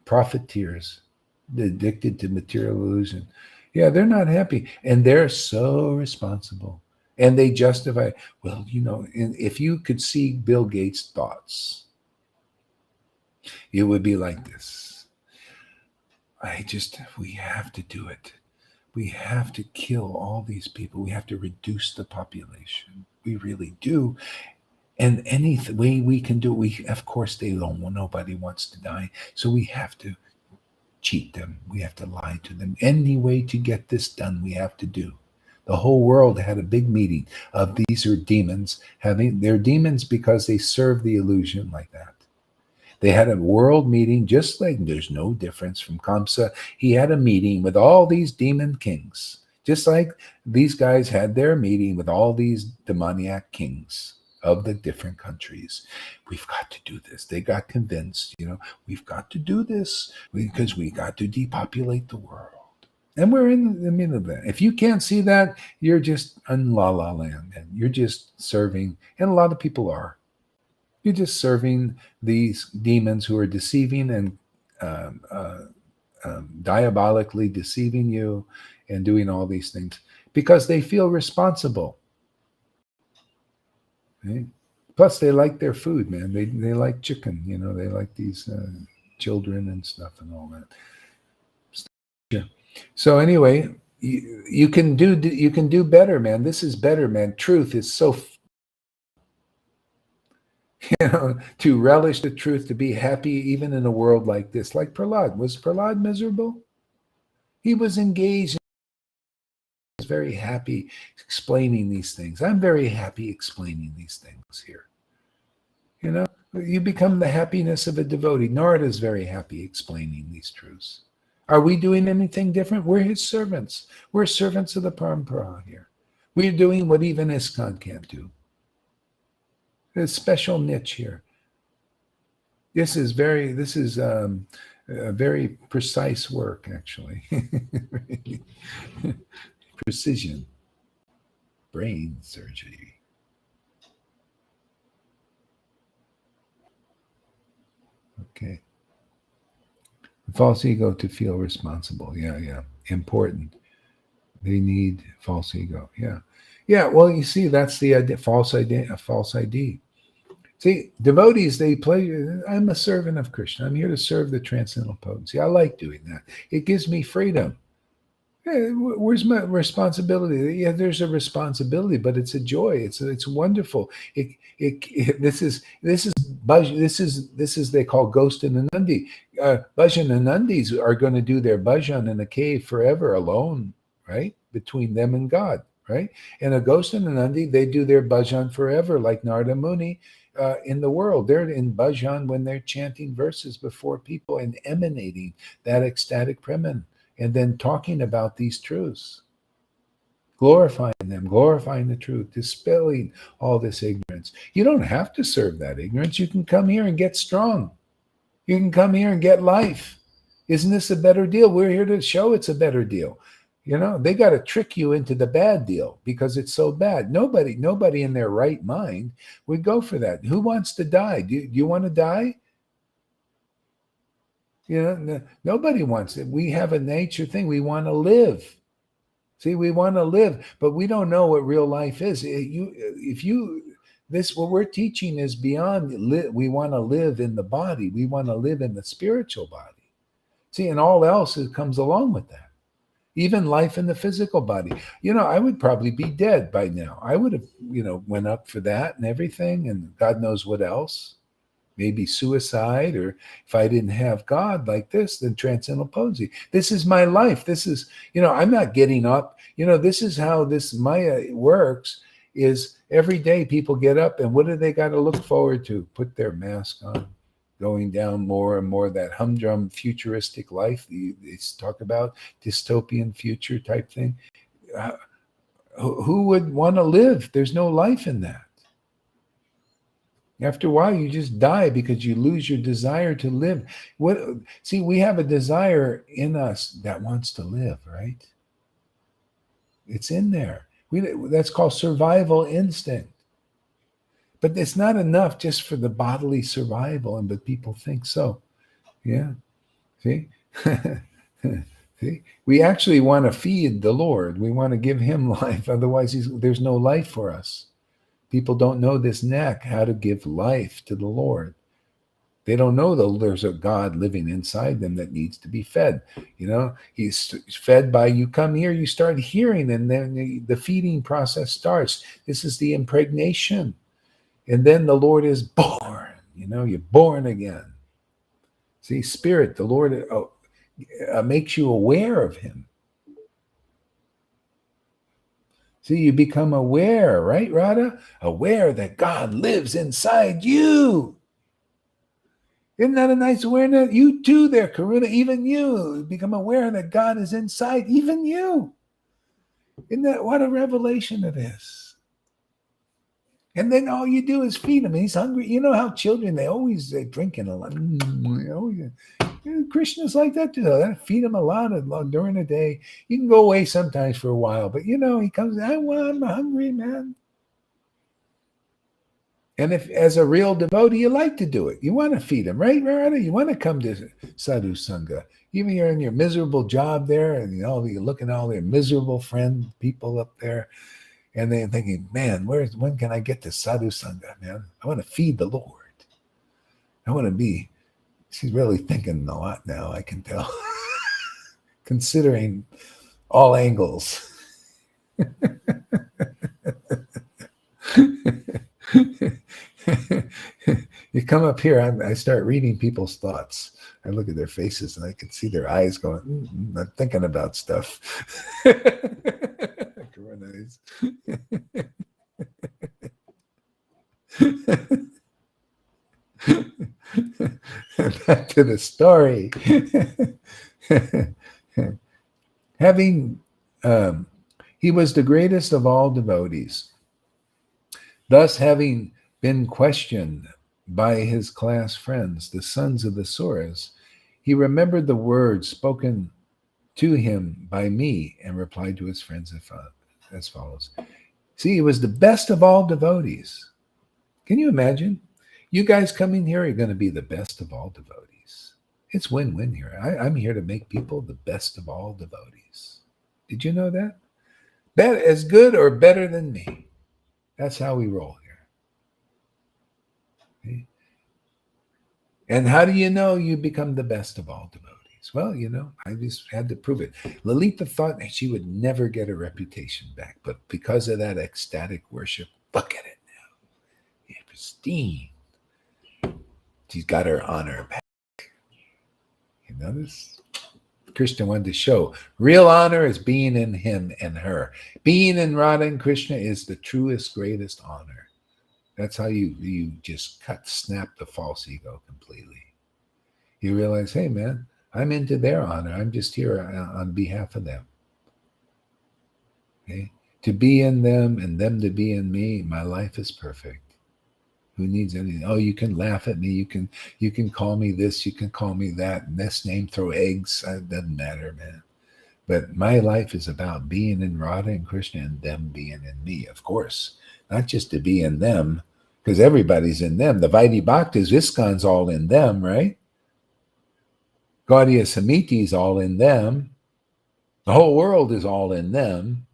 Speaker 1: Profiteers, addicted to material illusion. Yeah, they're not happy. And they're so responsible. And they justify, well, if you could see Bill Gates' thoughts, it would be like this. We have to do it. We have to kill all these people. We have to reduce the population. We really do. And any way we can do it, of course, they don't want, nobody wants to die. So we have to cheat them. We have to lie to them. Any way to get this done, we have to do. The whole world had a big meeting of these are demons. They're demons because they serve the illusion like that. They had a world meeting, just like there's no difference from Kamsa. He had a meeting with all these demon kings, just like these guys had their meeting with all these demoniac kings of the different countries. We've got to do this. They got convinced, we've got to do this because we got to depopulate the world. And we're in the middle of that. If you can't see that, you're just in la la land, and you're just serving, and a lot of people are. You're just serving these demons who are deceiving and diabolically deceiving you and doing all these things because they feel responsible. Right? Plus, they like their food, man. They like chicken. They like these children and stuff and all that. Yeah. So anyway, you can do better, man. This is better, man. Truth is so. To relish the truth, to be happy even in a world like this. Like Prahlad. Was Prahlad miserable? He was engaged. He was very happy explaining these things. I'm very happy explaining these things here. You become the happiness of a devotee. Narada is very happy explaining these truths. Are we doing anything different? We're his servants. We're servants of the Parampara here. We're doing what even ISKCON can't do. There's a special niche here. This is very precise work, actually. Precision. Brain surgery. Okay. False ego to feel responsible. Yeah. Important. They need false ego. Yeah. Well, you see, that's the idea, false ID. See, devotees, they play, I'm a servant of Krishna. I'm here to serve the transcendental potency. I like doing that. It gives me freedom. Where's my responsibility? Yeah, there's a responsibility, but it's a joy. It's wonderful. This is they call Ghost and Anandi. Bhajan and Nandis are going to do their bhajan in a cave forever alone, right? Between them and God, right? And a Ghost and Anandi, they do their bhajan forever, like Narada Muni in the world. They're in bhajan when they're chanting verses before people and emanating that ecstatic Brahman. And then talking about these truths, glorifying them, glorifying the truth, dispelling all this ignorance. You don't have to serve that ignorance. You can come here and get strong. You can come here and get life. Isn't this a better deal? We're here to show it's a better deal. They got to trick you into the bad deal because it's so bad. Nobody in their right mind would go for that. Who wants to die? Do you want to die? Nobody wants it. We have a nature thing. We want to live. See, we want to live, but we don't know what real life is. What we're teaching is beyond. We want to live in the body. We want to live in the spiritual body. See, and all else comes along with that. Even life in the physical body. I would probably be dead by now. I would have, went up for that and everything, and God knows what else. Maybe suicide, or if I didn't have God like this, then transcendental potency. This is my life. This is, I'm not getting up. This is how this Maya works, is every day people get up and what do they got to look forward to? Put their mask on, going down more and more that humdrum futuristic life. They talk about dystopian future type thing. Who would want to live? There's no life in that. After a while, you just die because you lose your desire to live. We have a desire in us that wants to live, right? It's in there. That's called survival instinct. But it's not enough just for the bodily survival, but people think so. Yeah. See? See? We actually want to feed the Lord. We want to give him life. Otherwise, there's no life for us. People don't know this knack, how to give life to the Lord. They don't know that there's a God living inside them that needs to be fed. You know, he's fed by you come here, you start hearing, and then the feeding process starts. This is the impregnation. And then the Lord is born. You know, you're born again. See, Spirit, the Lord makes you aware of him. See, you become aware, right, Radha? Aware that God lives inside you. Isn't that a nice awareness? You too there, Karuna, even you become aware that God is inside even you. Isn't that what a revelation it is? And then all you do is feed him. He's hungry. You know how children, they're drinking a lot. Krishna's like that too. They feed him a lot during the day. You can go away sometimes for a while, but you know, he comes, I'm hungry, man. And if, as a real devotee, you like to do it. You want to feed him, right, Radha? You want to come to Sadhu Sangha. Even you're in your miserable job there, and you're looking at all their miserable friend people up there, and they're thinking, man, when can I get to Sadhu Sangha, man? I want to feed the Lord. I want to be. She's really thinking a lot now, I can tell. Considering all angles. You come up here, I start reading people's thoughts. I look at their faces and I can see their eyes going, I'm thinking about stuff. Back to the story. He was the greatest of all devotees. Thus, having been questioned by his class friends, the sons of the Suras, he remembered the words spoken to him by me and replied to his friends as follows. See, he was the best of all devotees. Can you imagine? You guys coming here are going to be the best of all devotees. It's win-win here. I'm here to make people the best of all devotees. Did you know that? As good or better than me. That's how we roll here. Okay? And how do you know you become the best of all devotees? Well, you know, I just had to prove it. Lalita thought she would never get her reputation back, but because of that ecstatic worship, look at it now. Yeah, pristine. She's got her honor back. You notice? Krishna wanted to show real honor is being in him and her. Being in Radha and Krishna is the truest, greatest honor. That's how you just snap the false ego completely. You realize, hey, man, I'm into their honor. I'm just here on behalf of them. Okay? To be in them and them to be in me, my life is perfect. Who needs anything? Oh, you can laugh at me. You can call me this. You can call me that. And this name, throw eggs. It doesn't matter, man. But my life is about being in Radha and Krishna and them being in me, of course. Not just to be in them, because everybody's in them. The Vaidhi Bhaktas, ISKCON's all in them, right? Gaudiya Samiti's all in them. The whole world is all in them.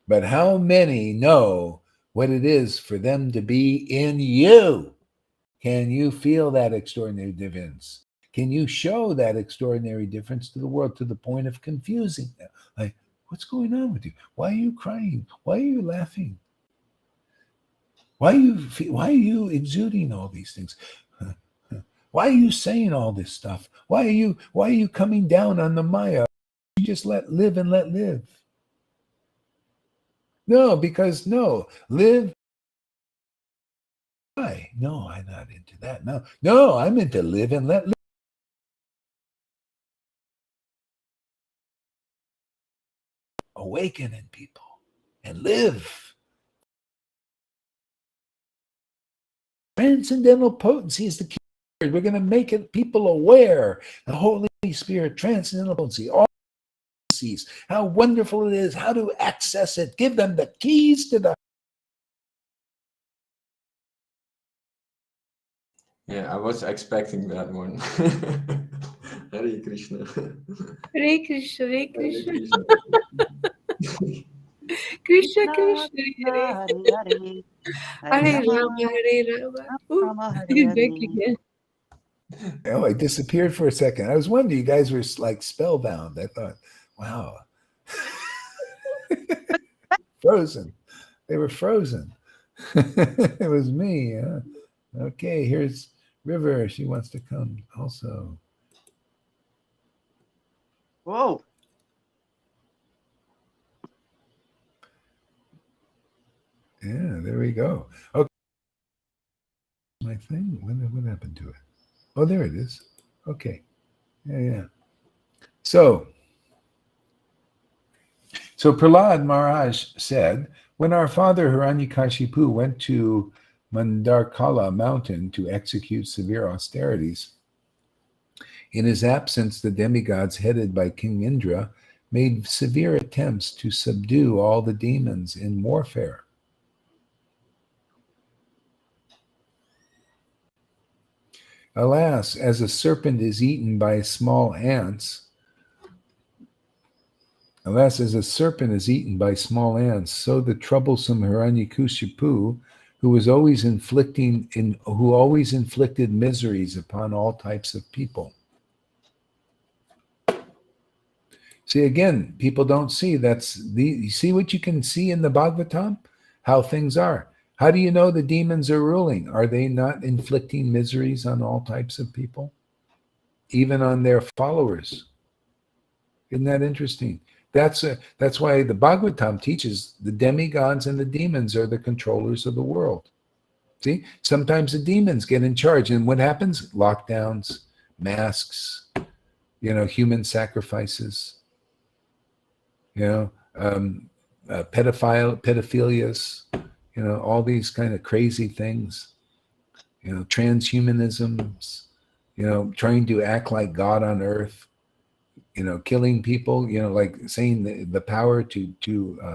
Speaker 1: But how many know what it is for them to be in you? Can you feel that extraordinary difference? Can you show that extraordinary difference to the world to the point of confusing them? Like, what's going on with you? Why are you crying? Why are you laughing? Why are you exuding all these things? Why are you saying all this stuff? Why are you coming down on the Maya? You just let live and let live. No, because live. Why? No, I'm not into that. No, I'm into live and let live. Awaken in people and live. Transcendental potency is the key word. We're going to make it people aware. The Holy Spirit, transcendental potency, all potencies, how wonderful it is, how to access it. Give them the keys to the.
Speaker 4: Yeah, I was expecting that one.
Speaker 5: Hare Krishna.
Speaker 3: Hare Krishna, Hare
Speaker 5: Hare
Speaker 3: Krishna,
Speaker 5: Krishna.
Speaker 3: Krishna
Speaker 6: Krishna
Speaker 3: Krishna,
Speaker 6: Krishna
Speaker 3: Hare
Speaker 6: Hare Hare Hare
Speaker 3: Hare
Speaker 6: Rama
Speaker 3: Rama, Hare Rama. Ooh,
Speaker 6: Rama Hare
Speaker 3: he's back
Speaker 6: Hare.
Speaker 3: again.
Speaker 1: Oh, I disappeared for a second. I was wondering, you guys were like spellbound. I thought, wow. Frozen. They were frozen. It was me. Huh? Okay, here's River. She wants to come also.
Speaker 6: Whoa.
Speaker 1: Yeah, there we go. Okay. My thing. What happened to it? Oh, there it is. Okay. Yeah. So Prahlad Maharaj said, when our father Hiranyakashipu went to Mandarkala mountain to execute severe austerities, in his absence, the demigods headed by King Indra made severe attempts to subdue all the demons in warfare. Alas, as a serpent is eaten by small ants, so the troublesome Hiranyakashipu, who always inflicted miseries upon all types of people. See, again, people don't see you see what you can see in the Bhagavatam? How things are. How do you know the demons are ruling? Are they not inflicting miseries on all types of people? Even on their followers? Isn't that interesting? That's why the Bhagavatam teaches the demigods and the demons are the controllers of the world. See, sometimes the demons get in charge, and what happens? Lockdowns, masks, human sacrifices, pedophilias, all these kind of crazy things, transhumanisms, trying to act like God on earth, killing people, like saying the power to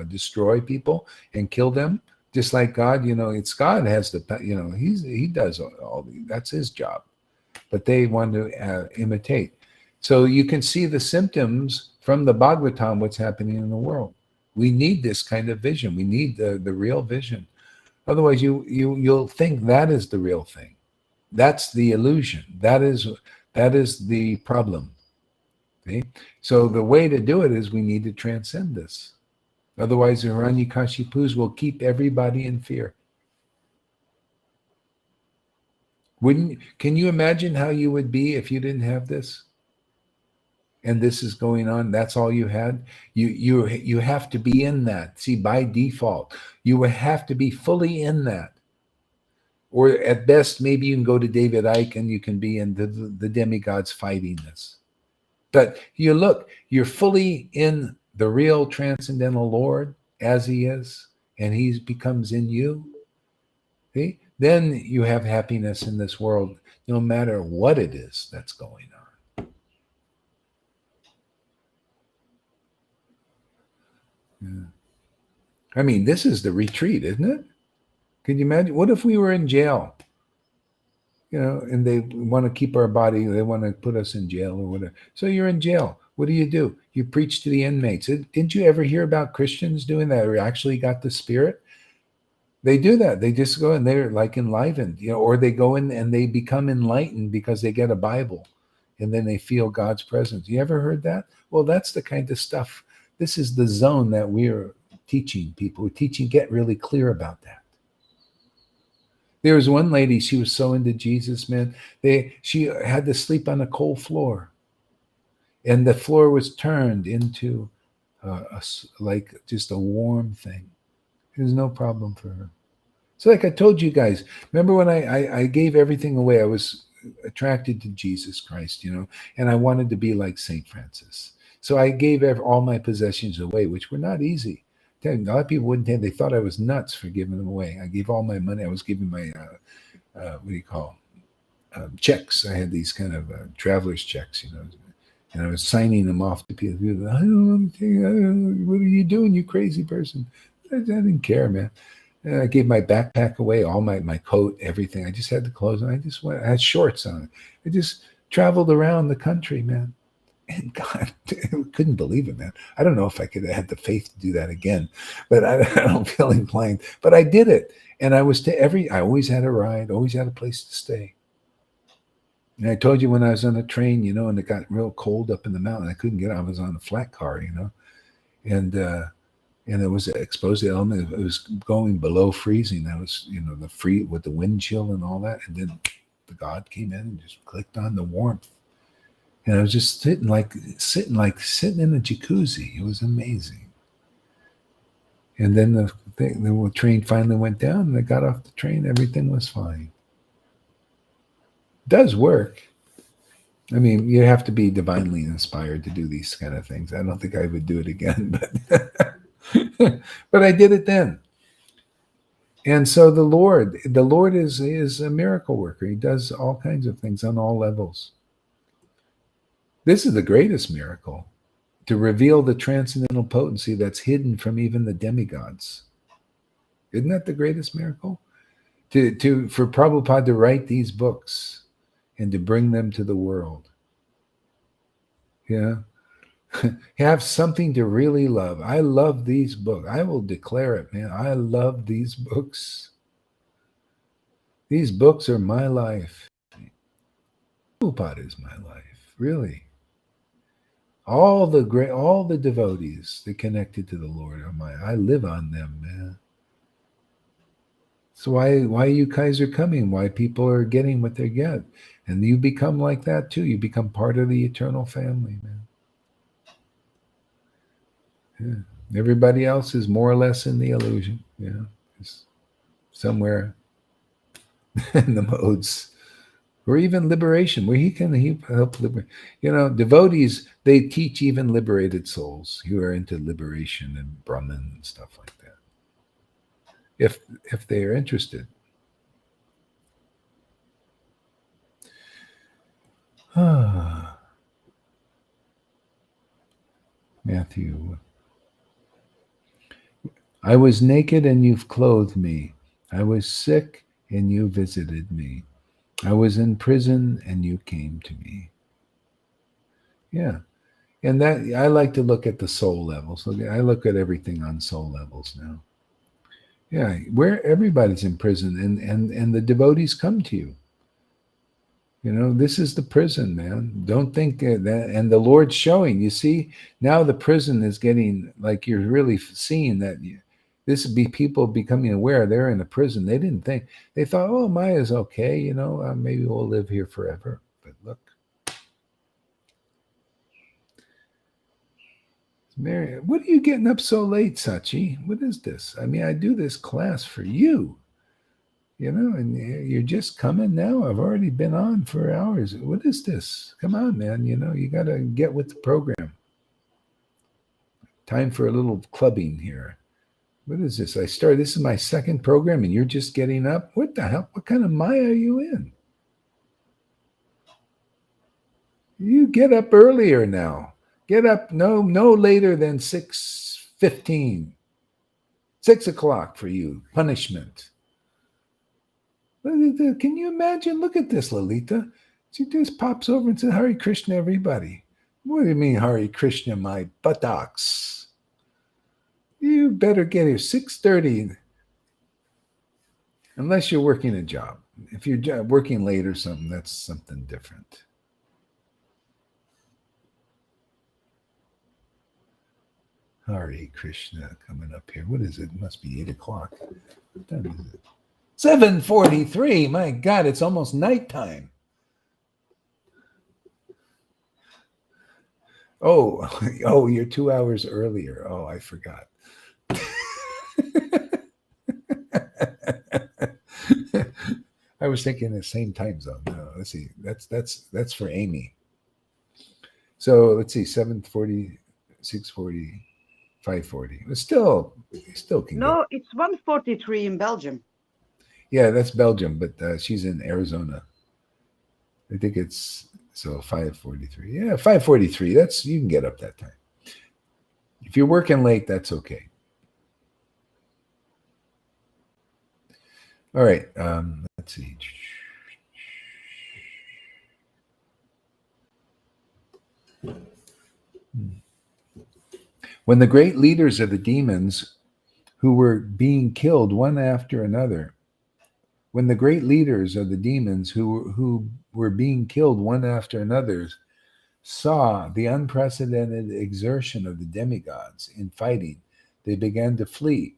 Speaker 1: destroy people and kill them, just like God, it's God has the, he does all these, that's his job, but they want to imitate. So you can see the symptoms from the Bhagavatam, what's happening in the world. We need this kind of vision. We need the real vision. Otherwise, you'll think that is the real thing. That's the illusion. That is the problem. See? So the way to do it is we need to transcend this. Otherwise, the Hiranyakashipus will keep everybody in fear. Can you imagine how you would be if you didn't have this? And this is going on, that's all you had. You have to be in that. See, by default, you would have to be fully in that. Or at best, maybe you can go to David Icke and you can be in the demigods fighting this. But you're fully in the real transcendental Lord as he is, and he becomes in you. See? Then you have happiness in this world, no matter what it is that's going on. Yeah. I mean, this is the retreat, isn't it? Can you imagine? What if we were in jail? And they want to keep our body, they want to put us in jail or whatever. So you're in jail. What do? You preach to the inmates. Didn't you ever hear about Christians doing that or actually got the Spirit? They do that. They just go and they're like enlivened, or they go in and they become enlightened because they get a Bible and then they feel God's presence. You ever heard that? Well, that's the kind of stuff. This is the zone that we're teaching people. Get really clear about that. There was one lady, she was so into Jesus, man. She had to sleep on a cold floor. And the floor was turned into like just a warm thing. There's no problem for her. So like I told you guys, remember when I gave everything away? I was attracted to Jesus Christ, and I wanted to be like St. Francis. So I gave all my possessions away, which were not easy. A lot of people wouldn't think, they thought I was nuts for giving them away. I gave all my money. I was giving my, checks. I had these kind of traveler's checks, and I was signing them off to people. I don't want to take, what are you doing, you crazy person? I didn't care, man. And I gave my backpack away, all my coat, everything. I just had the clothes on. I had shorts on. I just traveled around the country, man. And God, I couldn't believe it, man. I don't know if I could have had the faith to do that again, but I don't feel inclined. But I did it, and I was I always had a ride, always had a place to stay. And I told you when I was on a train, and it got real cold up in the mountain, I couldn't get out. I was on a flat car, and it was exposed to the element. It was going below freezing. I was, the with the wind chill and all that, and then the God came in and just clicked on the warmth. And I was just sitting in a jacuzzi. It was amazing. And then the train finally went down, and I got off the train. Everything was fine. It does work. I mean, you have to be divinely inspired to do these kind of things. I don't think I would do it again, but I did it then. And so the Lord is a miracle worker. He does all kinds of things on all levels. This is the greatest miracle, to reveal the transcendental potency that's hidden from even the demigods. Isn't that the greatest miracle? For Prabhupada to write these books and to bring them to the world. Yeah. Have something to really love. I love these books. I will declare it, man. I love these books. These books are my life. Prabhupada is my life, really. All the devotees that connected to the Lord I live on them, man. So why you guys are coming, why people are getting what they get. And you become like that too. You become part of the eternal family, man. Yeah. Everybody else is more or less in the illusion. Yeah. It's somewhere in the modes. Or even liberation, where he help liberate. Devotees, they teach even liberated souls who are into liberation and Brahman and stuff like that. If they are interested. Matthew. I was naked and you've clothed me. I was sick and you visited me. I was in prison and you came to me. Yeah. And that I like to look at the soul levels. I look at everything on soul levels now. Yeah, where everybody's in prison and the devotees come to you. This is the prison, man. Don't think that. And the Lord's showing. You see, now the prison is getting like you're really seeing that. This would be people becoming aware they're in a prison. They didn't think. They thought, oh, Maya's okay. Maybe we'll live here forever. But look. Mary, what are you getting up so late, Sachi? What is this? I mean, I do this class for you. And you're just coming now. I've already been on for hours. What is this? Come on, man. You got to get with the program. Time for a little clubbing here. What is this? This is my second program and you're just getting up? What the hell? What kind of Maya are you in? You get up earlier now. Get up no later than 6:15. 6 o'clock for you. Punishment. Can you imagine? Look at this, Lalita. She just pops over and says, Hare Krishna, everybody. What do you mean, Hare Krishna, my buttocks? You better get here 6:30. Unless you're working a job. If you're working late or something, that's something different. Hare Krishna coming up here. What is it? It must be 8 o'clock. What time is it? 7:43. My God, it's almost nighttime. Oh, you're 2 hours earlier. Oh, I forgot. I was thinking the same time zone. No, let's see. That's for Amy. So let's see, 7:40, 6:40, 5:40. It's still can
Speaker 6: No,
Speaker 1: go.
Speaker 6: it's 1:43 in Belgium.
Speaker 1: Yeah, that's Belgium, but she's in Arizona. I think it's 5:43. Yeah, 5:43. You can get up that time. If you're working late, that's okay. All right. Let's see. When the great leaders of the demons who were being killed one after another, when the great leaders of the demons who were being killed one after another saw the unprecedented exertion of the demigods in fighting, they began to flee,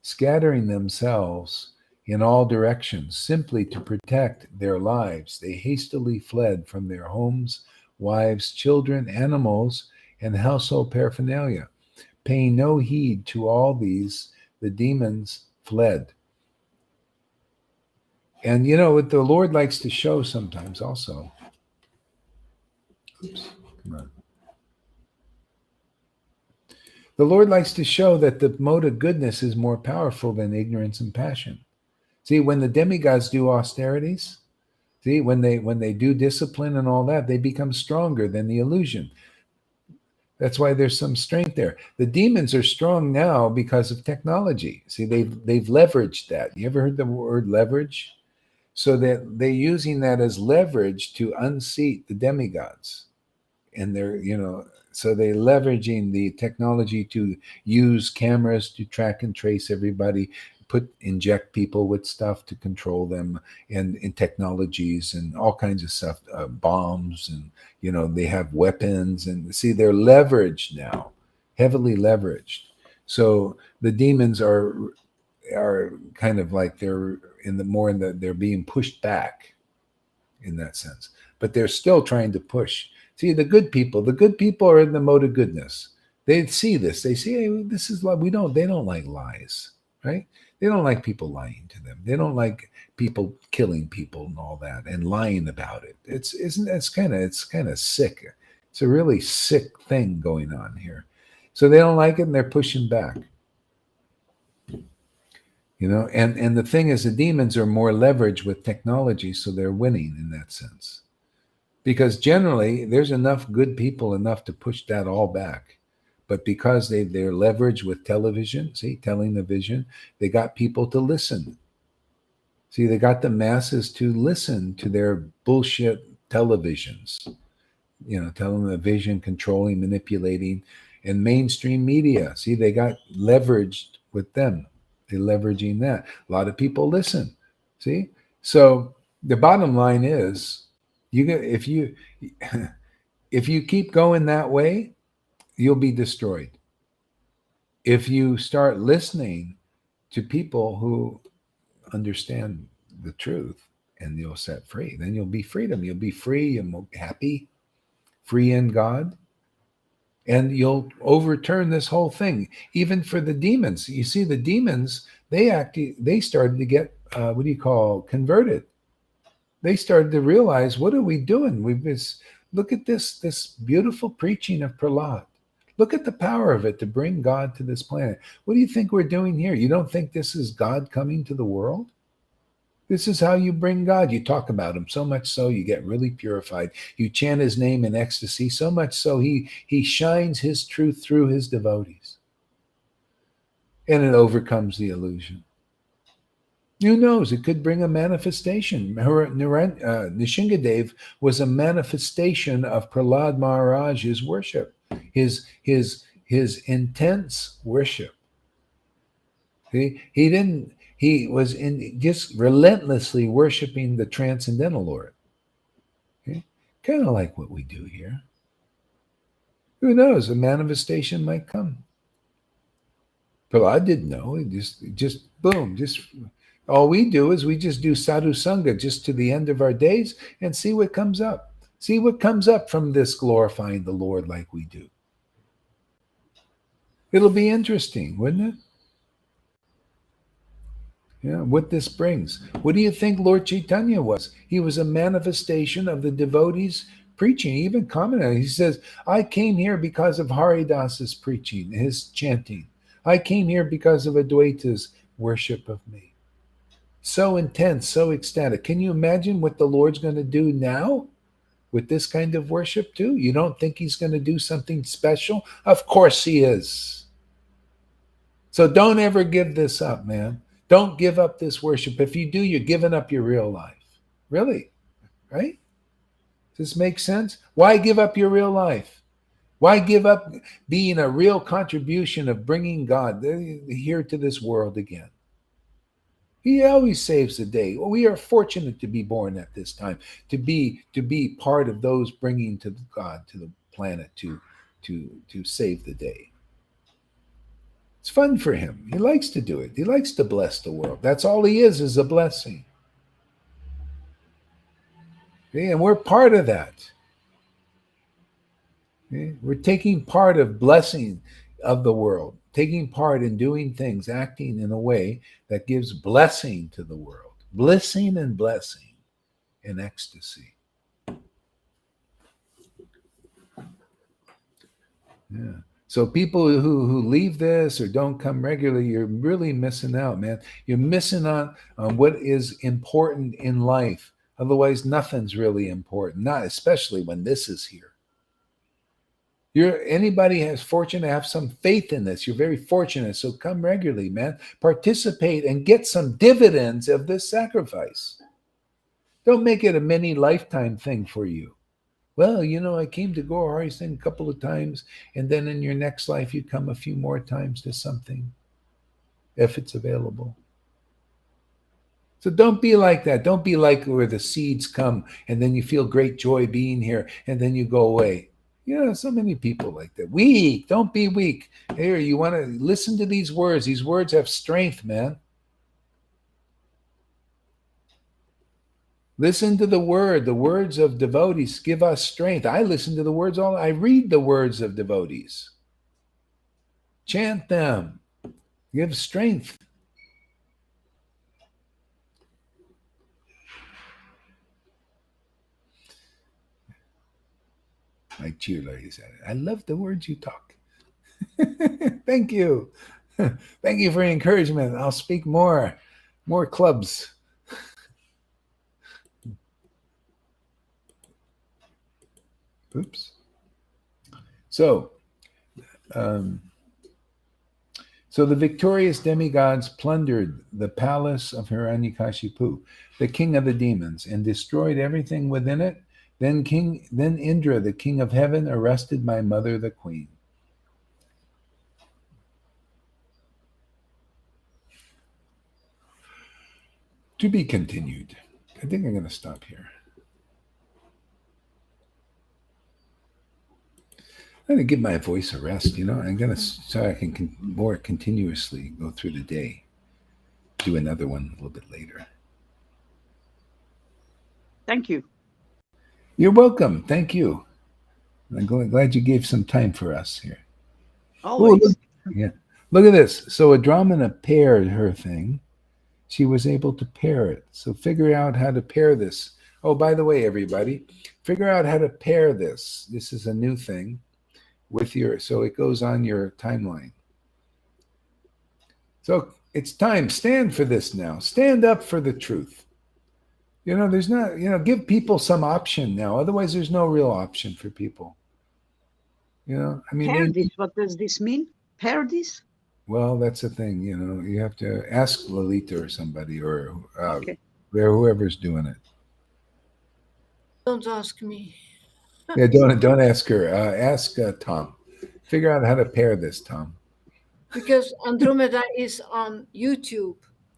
Speaker 1: scattering themselves in all directions simply to protect their lives. They hastily fled from their homes, wives, children, animals, and household paraphernalia. Paying no heed to all these, the demons fled. And you know what the Lord likes to show sometimes also. Oops, come on. The Lord likes to show that the mode of goodness is more powerful than ignorance and passion. See, when the demigods do austerities, see, when they do discipline and all that, they become stronger than the illusion. That's why there's some strength there. The demons are strong now because of technology. See, they've leveraged that. You ever heard the word leverage? So that they're using that as leverage to unseat the demigods. And they're, so they're leveraging the technology to use cameras to track and trace everybody, inject people with stuff to control them, and in technologies and all kinds of stuff, bombs, and they have weapons, and see, they're leveraged now, heavily leveraged. So the demons are kind of like they're they're being pushed back in that sense, but they're still trying to push. See, the good people are in the mode of goodness. They see this. They see, hey, this is like, they don't like lies, right? They don't like people lying to them. They don't like people killing people and all that and lying about it. It's kind of sick. It's a really sick thing going on here. So they don't like it and they're pushing back. And the thing is, the demons are more leveraged with technology, so they're winning in that sense. Because generally, there's enough good people enough to push that all back. But because they're leveraged with television, telling the vision, they got people to listen. See, they got the masses to listen to their bullshit televisions. Telling the vision, controlling, manipulating, and mainstream media. See, they got leveraged with them. They're leveraging that. A lot of people listen. See? So the bottom line is, if you keep going that way, you'll be destroyed. If you start listening to people who understand the truth and you'll set free, then you'll be freedom. You'll be free and happy, free in God. And you'll overturn this whole thing, even for the demons. You see, the demons, they started to get, converted. They started to realize, what are we doing? Look at this beautiful preaching of Prahlad. Look at the power of it to bring God to this planet. What do you think we're doing here? You don't think this is God coming to the world? This is how you bring God. You talk about him so much so you get really purified. You chant his name in ecstasy so much so he shines his truth through his devotees. And it overcomes the illusion. Who knows? It could bring a manifestation. Nishingadev was a manifestation of Prahlad Maharaj's worship, his intense worship. He was just relentlessly worshiping the transcendental Lord. Okay? Kind of like what we do here. Who knows? A manifestation might come. Prahlad didn't know. He just boom. All we do is we just do sadhu sangha just to the end of our days and see what comes up. See what comes up from this glorifying the Lord like we do. It'll be interesting, wouldn't it? Yeah, what this brings. What do you think Lord Chaitanya was? He was a manifestation of the devotees preaching. He even commented. He says, I came here because of Haridas's preaching, his chanting. I came here because of Advaita's worship of me. So intense, so ecstatic. Can you imagine what the Lord's going to do now with this kind of worship too? You don't think he's going to do something special? Of course he is. So don't ever give this up, man. Don't give up this worship. If you do, you're giving up your real life. Really, right? Does this make sense? Why give up your real life? Why give up being a real contribution of bringing God here to this world again? He always saves the day. Well, we are fortunate to be born at this time, to be part of those bringing to God to the planet to save the day. It's fun for him. He likes to do it. He likes to bless the world. That's all he is a blessing. Okay? And we're part of that. Okay? We're taking part of blessing of the world, taking part in doing things, acting in a way that gives blessing to the world, blessing and blessing in ecstasy. Yeah. So people who leave this or don't come regularly, you're really missing out, man. You're missing out on what is important in life. Otherwise, nothing's really important, not especially when this is here. Anybody has fortune to have some faith in this. You're very fortunate. So come regularly, man. Participate and get some dividends of this sacrifice. Don't make it a mini lifetime thing for you. Well, I came to Go Harvesting a couple of times, and then in your next life, you come a few more times to something, if it's available. So don't be like that. Don't be like where the seeds come, and then you feel great joy being here, and then you go away. So many people like that. Weak. Don't be weak. Here, you want to listen to these words. These words have strength, man. Listen to the words of devotees give us strength. I listen to the words I read the words of devotees. Chant them. Give strength. Like cheerleader said, I love the words you talk. Thank you. Thank you for your encouragement. I'll speak more clubs. Oops. So the victorious demigods plundered the palace of Hiranyakashipu, the king of the demons, and destroyed everything within it. Then Indra, the king of heaven, arrested my mother, the queen. To be continued. I think I'm going to stop here. I'm going to give my voice a rest, I'm going to, so I can more continuously go through the day. Do another one a little bit later.
Speaker 6: Thank you.
Speaker 1: You're welcome. Thank you. I'm glad you gave some time for us here.
Speaker 6: Always.
Speaker 1: Look at this. So a Brahmana paired her thing. She was able to pair it. So figure out how to pair this. Oh, by the way, everybody, figure out how to pair this. This is a new thing. So it goes on your timeline. So it's time. Stand for this now. Stand up for the truth. There's not, give people some option now. Otherwise, there's no real option for people.
Speaker 6: Paradise. What does this mean? Paradise?
Speaker 1: Well, that's the thing. You have to ask Lolita or somebody or whoever's doing it.
Speaker 3: Don't ask me.
Speaker 1: Yeah, don't ask her. Ask Tom. Figure out how to pair this, Tom.
Speaker 3: Because Andromeda is on YouTube,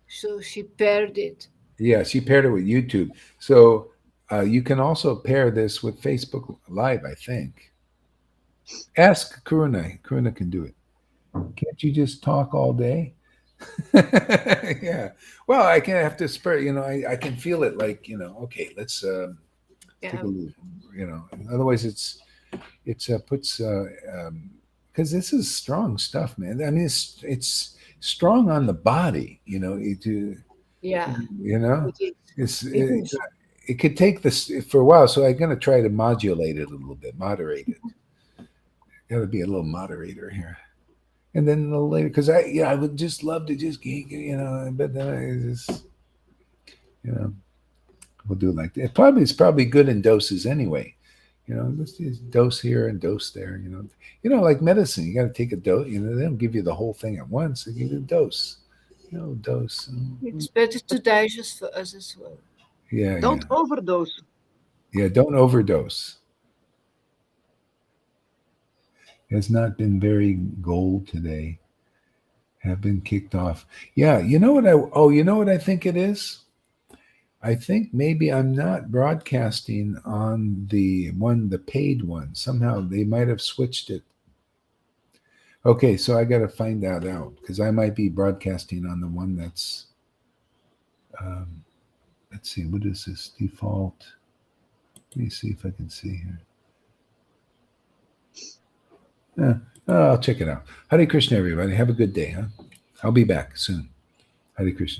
Speaker 3: so she paired it.
Speaker 1: Yeah, she paired it with YouTube. So you can also pair this with Facebook Live, I think. Ask Karuna. Karuna can do it. Can't you just talk all day? Yeah. Well, I can have to spur. I can feel it. Like okay, let's. Take a look, otherwise it's puts because this is strong stuff, man. I mean, it's strong on the body, it could take this for a while. So I'm going to try to modulate it a little bit, moderate it. Got to be a little moderator here, and then a little later because I would just love to just but then I just we'll do it like that. It's probably good in doses anyway. Let's just dose here and dose there. Like medicine, you got to take a dose. They don't give you the whole thing at once. They give you a dose. Dose.
Speaker 3: It's better to digest for us as well.
Speaker 1: Yeah.
Speaker 6: Don't overdose.
Speaker 1: Yeah, don't overdose. Has not been very gold today. Have been kicked off. Yeah, you know what I think it is? I think maybe I'm not broadcasting on the paid one. Somehow they might have switched it. Okay, so I got to find that out because I might be broadcasting on the one that's, let's see, what is this default? Let me see if I can see here. I'll check it out. Hare Krishna, everybody. Have a good day, huh? I'll be back soon. Hare Krishna.